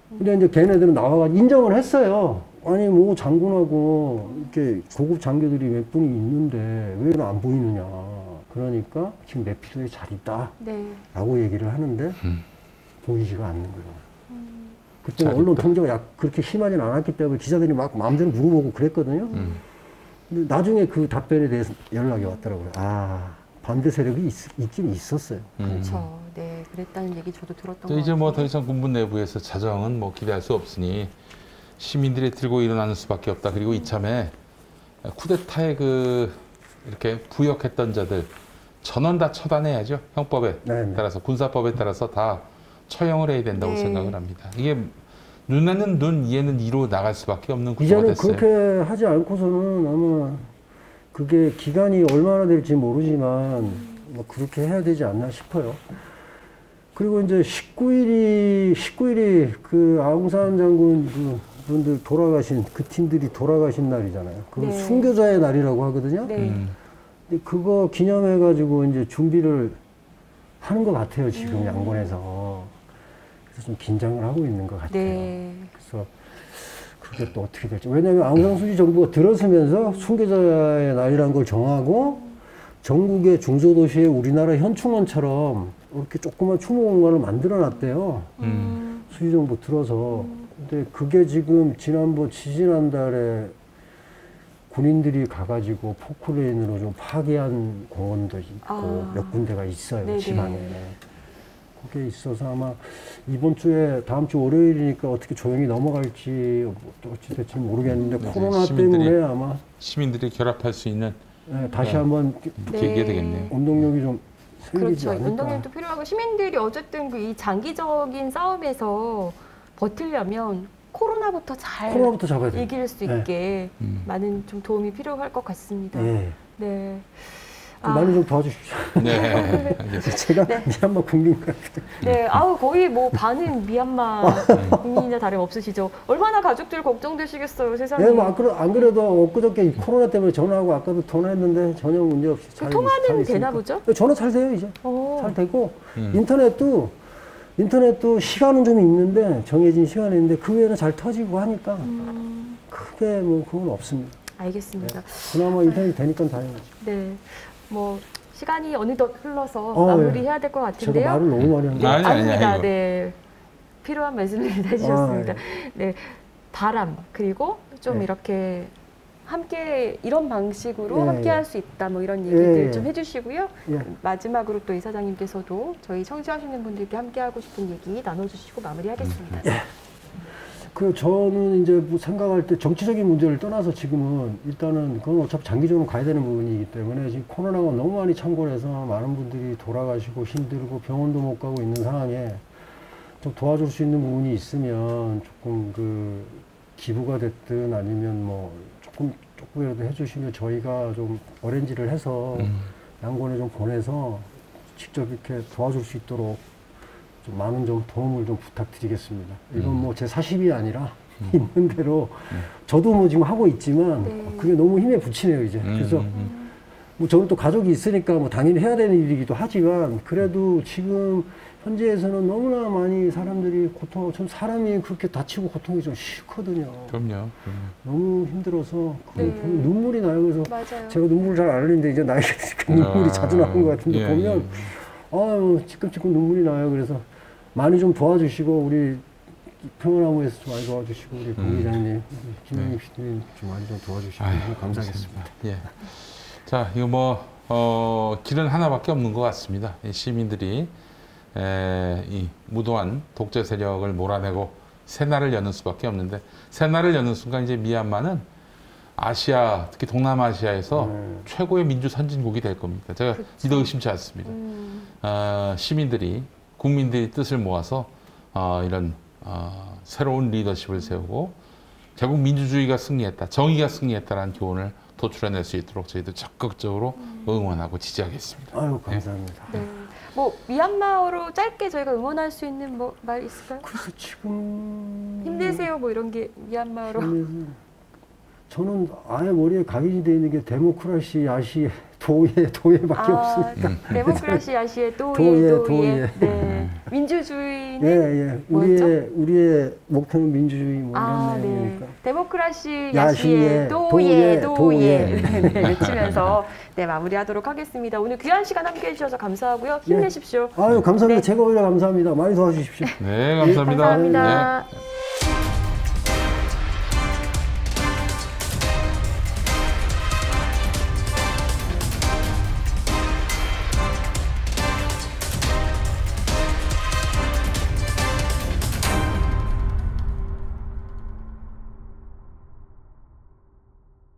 [SPEAKER 3] 근데 이제 걔네들은 나와가지고 인정을 했어요. 아니 뭐 장군하고 이렇게 고급 장교들이 몇 분이 있는데 왜 안 보이느냐. 그러니까 지금 내피도에 잘 있다. 네. 라고 얘기를 하는데 보이지가 않는 거예요. 그때는 언론 통제가 그렇게 심하진 않았기 때문에 기자들이 막 마음대로 물어보고 그랬거든요. 근데 나중에 그 답변에 대해서 연락이 왔더라고요. 반대 세력이 있긴 있었어요.
[SPEAKER 1] 그렇죠. 네, 그랬다는 얘기 저도 들었던 것 같아요.
[SPEAKER 2] 이제 뭐 더 이상 군부 내부에서 자정은 뭐 기대할 수 없으니 시민들이 들고 일어나는 수밖에 없다. 그리고 이참에 쿠데타에 이렇게 부역했던 자들 전원 다 처단해야죠. 형법에 네네. 따라서 군사법에 따라서 다 처형을 해야 된다고 생각을 합니다. 이게 눈에는 눈, 이에는 이로 나갈 수밖에 없는 구조가 됐어요.
[SPEAKER 3] 이제는 그렇게 하지 않고서는 아마 그게 기간이 얼마나 될지 모르지만 뭐 그렇게 해야 되지 않나 싶어요. 그리고 이제 19일이 그 아웅산 장군 분들 돌아가신 그 팀들이 돌아가신 날이잖아요. 그건 네. 순교자의 날이라고 하거든요. 네. 근데 그거 기념해가지고 이제 준비를 하는 것 같아요. 지금 양곤에서. 그래서 좀 긴장을 하고 있는 것 같아요. 네. 그래서 그게 또 어떻게 될지. 왜냐하면 아웅산수지 정부가 들어서면서 순교자의 날이라는 걸 정하고 전국의 중소도시에 우리나라 현충원처럼 이렇게 조그만 추모 공간을 만들어 놨대요. 수지 정부 들어서. 근데 그게 지금 지지난달에 군인들이 가가지고 포크레인으로 좀 파괴한 공원도 있고 몇 군데가 있어요. 네네. 지방에. 그게 있어서 아마 이번 주에 다음 주 월요일이니까 어떻게 조용히 넘어갈지 어찌 될지 모르겠는데 코로나 때문에 아마
[SPEAKER 2] 시민들이 결합할 수 있는
[SPEAKER 3] 다시 한번
[SPEAKER 2] 계기가 되겠네요.
[SPEAKER 3] 운동력이 좀 생기지
[SPEAKER 1] 그렇죠.
[SPEAKER 3] 않을까.
[SPEAKER 1] 운동력도 필요하고 시민들이 어쨌든 이 장기적인 싸움에서 버티려면 코로나부터
[SPEAKER 3] 잡아야 돼요.
[SPEAKER 1] 이길 수 있게 많은 좀 도움이 필요할 것 같습니다. 네.
[SPEAKER 3] 많이 좀 도와주십시오. 네. 제가 네. 미얀마 국민과
[SPEAKER 1] 네, 거의 뭐 반은 미얀마 국민이나 다름없으시죠. 얼마나 가족들 걱정되시겠어요, 세상에.
[SPEAKER 3] 네, 뭐 안 그래도 엊그저께 코로나 때문에 전화하고 아까도 전화했는데 전혀 문제 없이 잘
[SPEAKER 1] 통화는 되나 보죠?
[SPEAKER 3] 전화 잘 돼요 이제. 잘 되고 인터넷도 시간은 좀 있는데 정해진 시간이 있는데 그 외에는 잘 터지고 하니까 크게 뭐 그건 없습니다.
[SPEAKER 1] 알겠습니다.
[SPEAKER 3] 네. 그나마 인터넷이 되니까 다행이죠.
[SPEAKER 1] 네. 뭐 시간이 어느덧 흘러서 마무리해야 될 것 같은데요.
[SPEAKER 3] 제가 말을 너무 많이 한 거
[SPEAKER 1] 아닙니다. 네. 필요한 말씀을 해주셨습니다. 네. 바람 그리고 좀 이렇게 함께 이런 방식으로 함께 할 수 있다 뭐 이런 얘기들 좀 해주시고요. 마지막으로 또 이사장님께서도 저희 청취하시는 분들께 함께 하고 싶은 얘기 나눠주시고 마무리하겠습니다.
[SPEAKER 3] 저는 이제 뭐 생각할 때 정치적인 문제를 떠나서 지금은 일단은 그건 어차피 장기적으로 가야 되는 부분이기 때문에 지금 코로나가 너무 많이 창궐해서 많은 분들이 돌아가시고 힘들고 병원도 못 가고 있는 상황에 좀 도와줄 수 있는 부분이 있으면 조금 기부가 됐든 아니면 뭐 조금이라도 해주시면 저희가 좀 어레인지를 해서 양곤에 좀 보내서 직접 이렇게 도와줄 수 있도록 좀 많은 좀 도움을 좀 부탁드리겠습니다. 이건 뭐 제 사심이 아니라 있는 대로 저도 뭐 지금 하고 있지만 그게 너무 힘에 부치네요 이제. 그래서 뭐 저는 또 가족이 있으니까 뭐 당연히 해야 되는 일이기도 하지만 그래도 지금 현재에서는 너무나 많이 사람들이 고통, 좀 사람이 그렇게 다치고 고통이 좀 싫거든요.
[SPEAKER 2] 그럼요.
[SPEAKER 3] 너무 힘들어서 눈물이 나요. 그래서
[SPEAKER 1] 맞아요.
[SPEAKER 3] 제가 눈물을 잘 안 흘리는데 이제 나이가 드니까 눈물이 자주 나는 것 같은데 보면 아유 찌끔찌끔 눈물이 나요. 그래서 많이 좀 도와주시고 우리 평안나무에서 좀 많이 도와주시고 우리 공 기자님, 김영임 씨님 좀 많이 좀 도와주시고 감사하겠습니다.
[SPEAKER 2] 예. 자, 이거 길은 하나밖에 없는 것 같습니다. 이 시민들이 이 무도한 독재 세력을 몰아내고 새날을 여는 수밖에 없는데 새날을 여는 순간 이제 미얀마는 아시아, 특히 동남아시아에서 최고의 민주 선진국이 될 겁니다. 제가 믿어 의심치 않습니다. 시민들이, 국민들이 뜻을 모아서 이런 새로운 리더십을 세우고 결국 민주주의가 승리했다, 정의가 승리했다라는 교훈을 도출해낼 수 있도록 저희도 적극적으로 응원하고 지지하겠습니다.
[SPEAKER 3] 아유, 감사합니다.
[SPEAKER 1] 네. 뭐 미얀마어로 짧게 저희가 응원할 수 있는 뭐 말 있을까요?
[SPEAKER 3] 그래서 지금
[SPEAKER 1] 힘내세요 뭐 이런 게 미얀마어로.
[SPEAKER 3] 저는 아예 머리에 각인이 되어 있는 게 데모크라시 아시 도예밖에 없습니다.
[SPEAKER 1] 데모크라시 아시의 도예. 네. 민주주의는
[SPEAKER 3] 우리의 목표는 민주주의 뭐 이런 내용이니까.
[SPEAKER 1] 데모크라시 야시의 도예. 네, 외치면서 마무리하도록 하겠습니다. 오늘 귀한 시간 함께해 주셔서 감사하고요. 힘내십시오.
[SPEAKER 3] 아유, 감사합니다. 제가 오히려 감사합니다. 많이 도와주십시오.
[SPEAKER 2] 네, 감사합니다.
[SPEAKER 1] 감사합니다.
[SPEAKER 2] 네.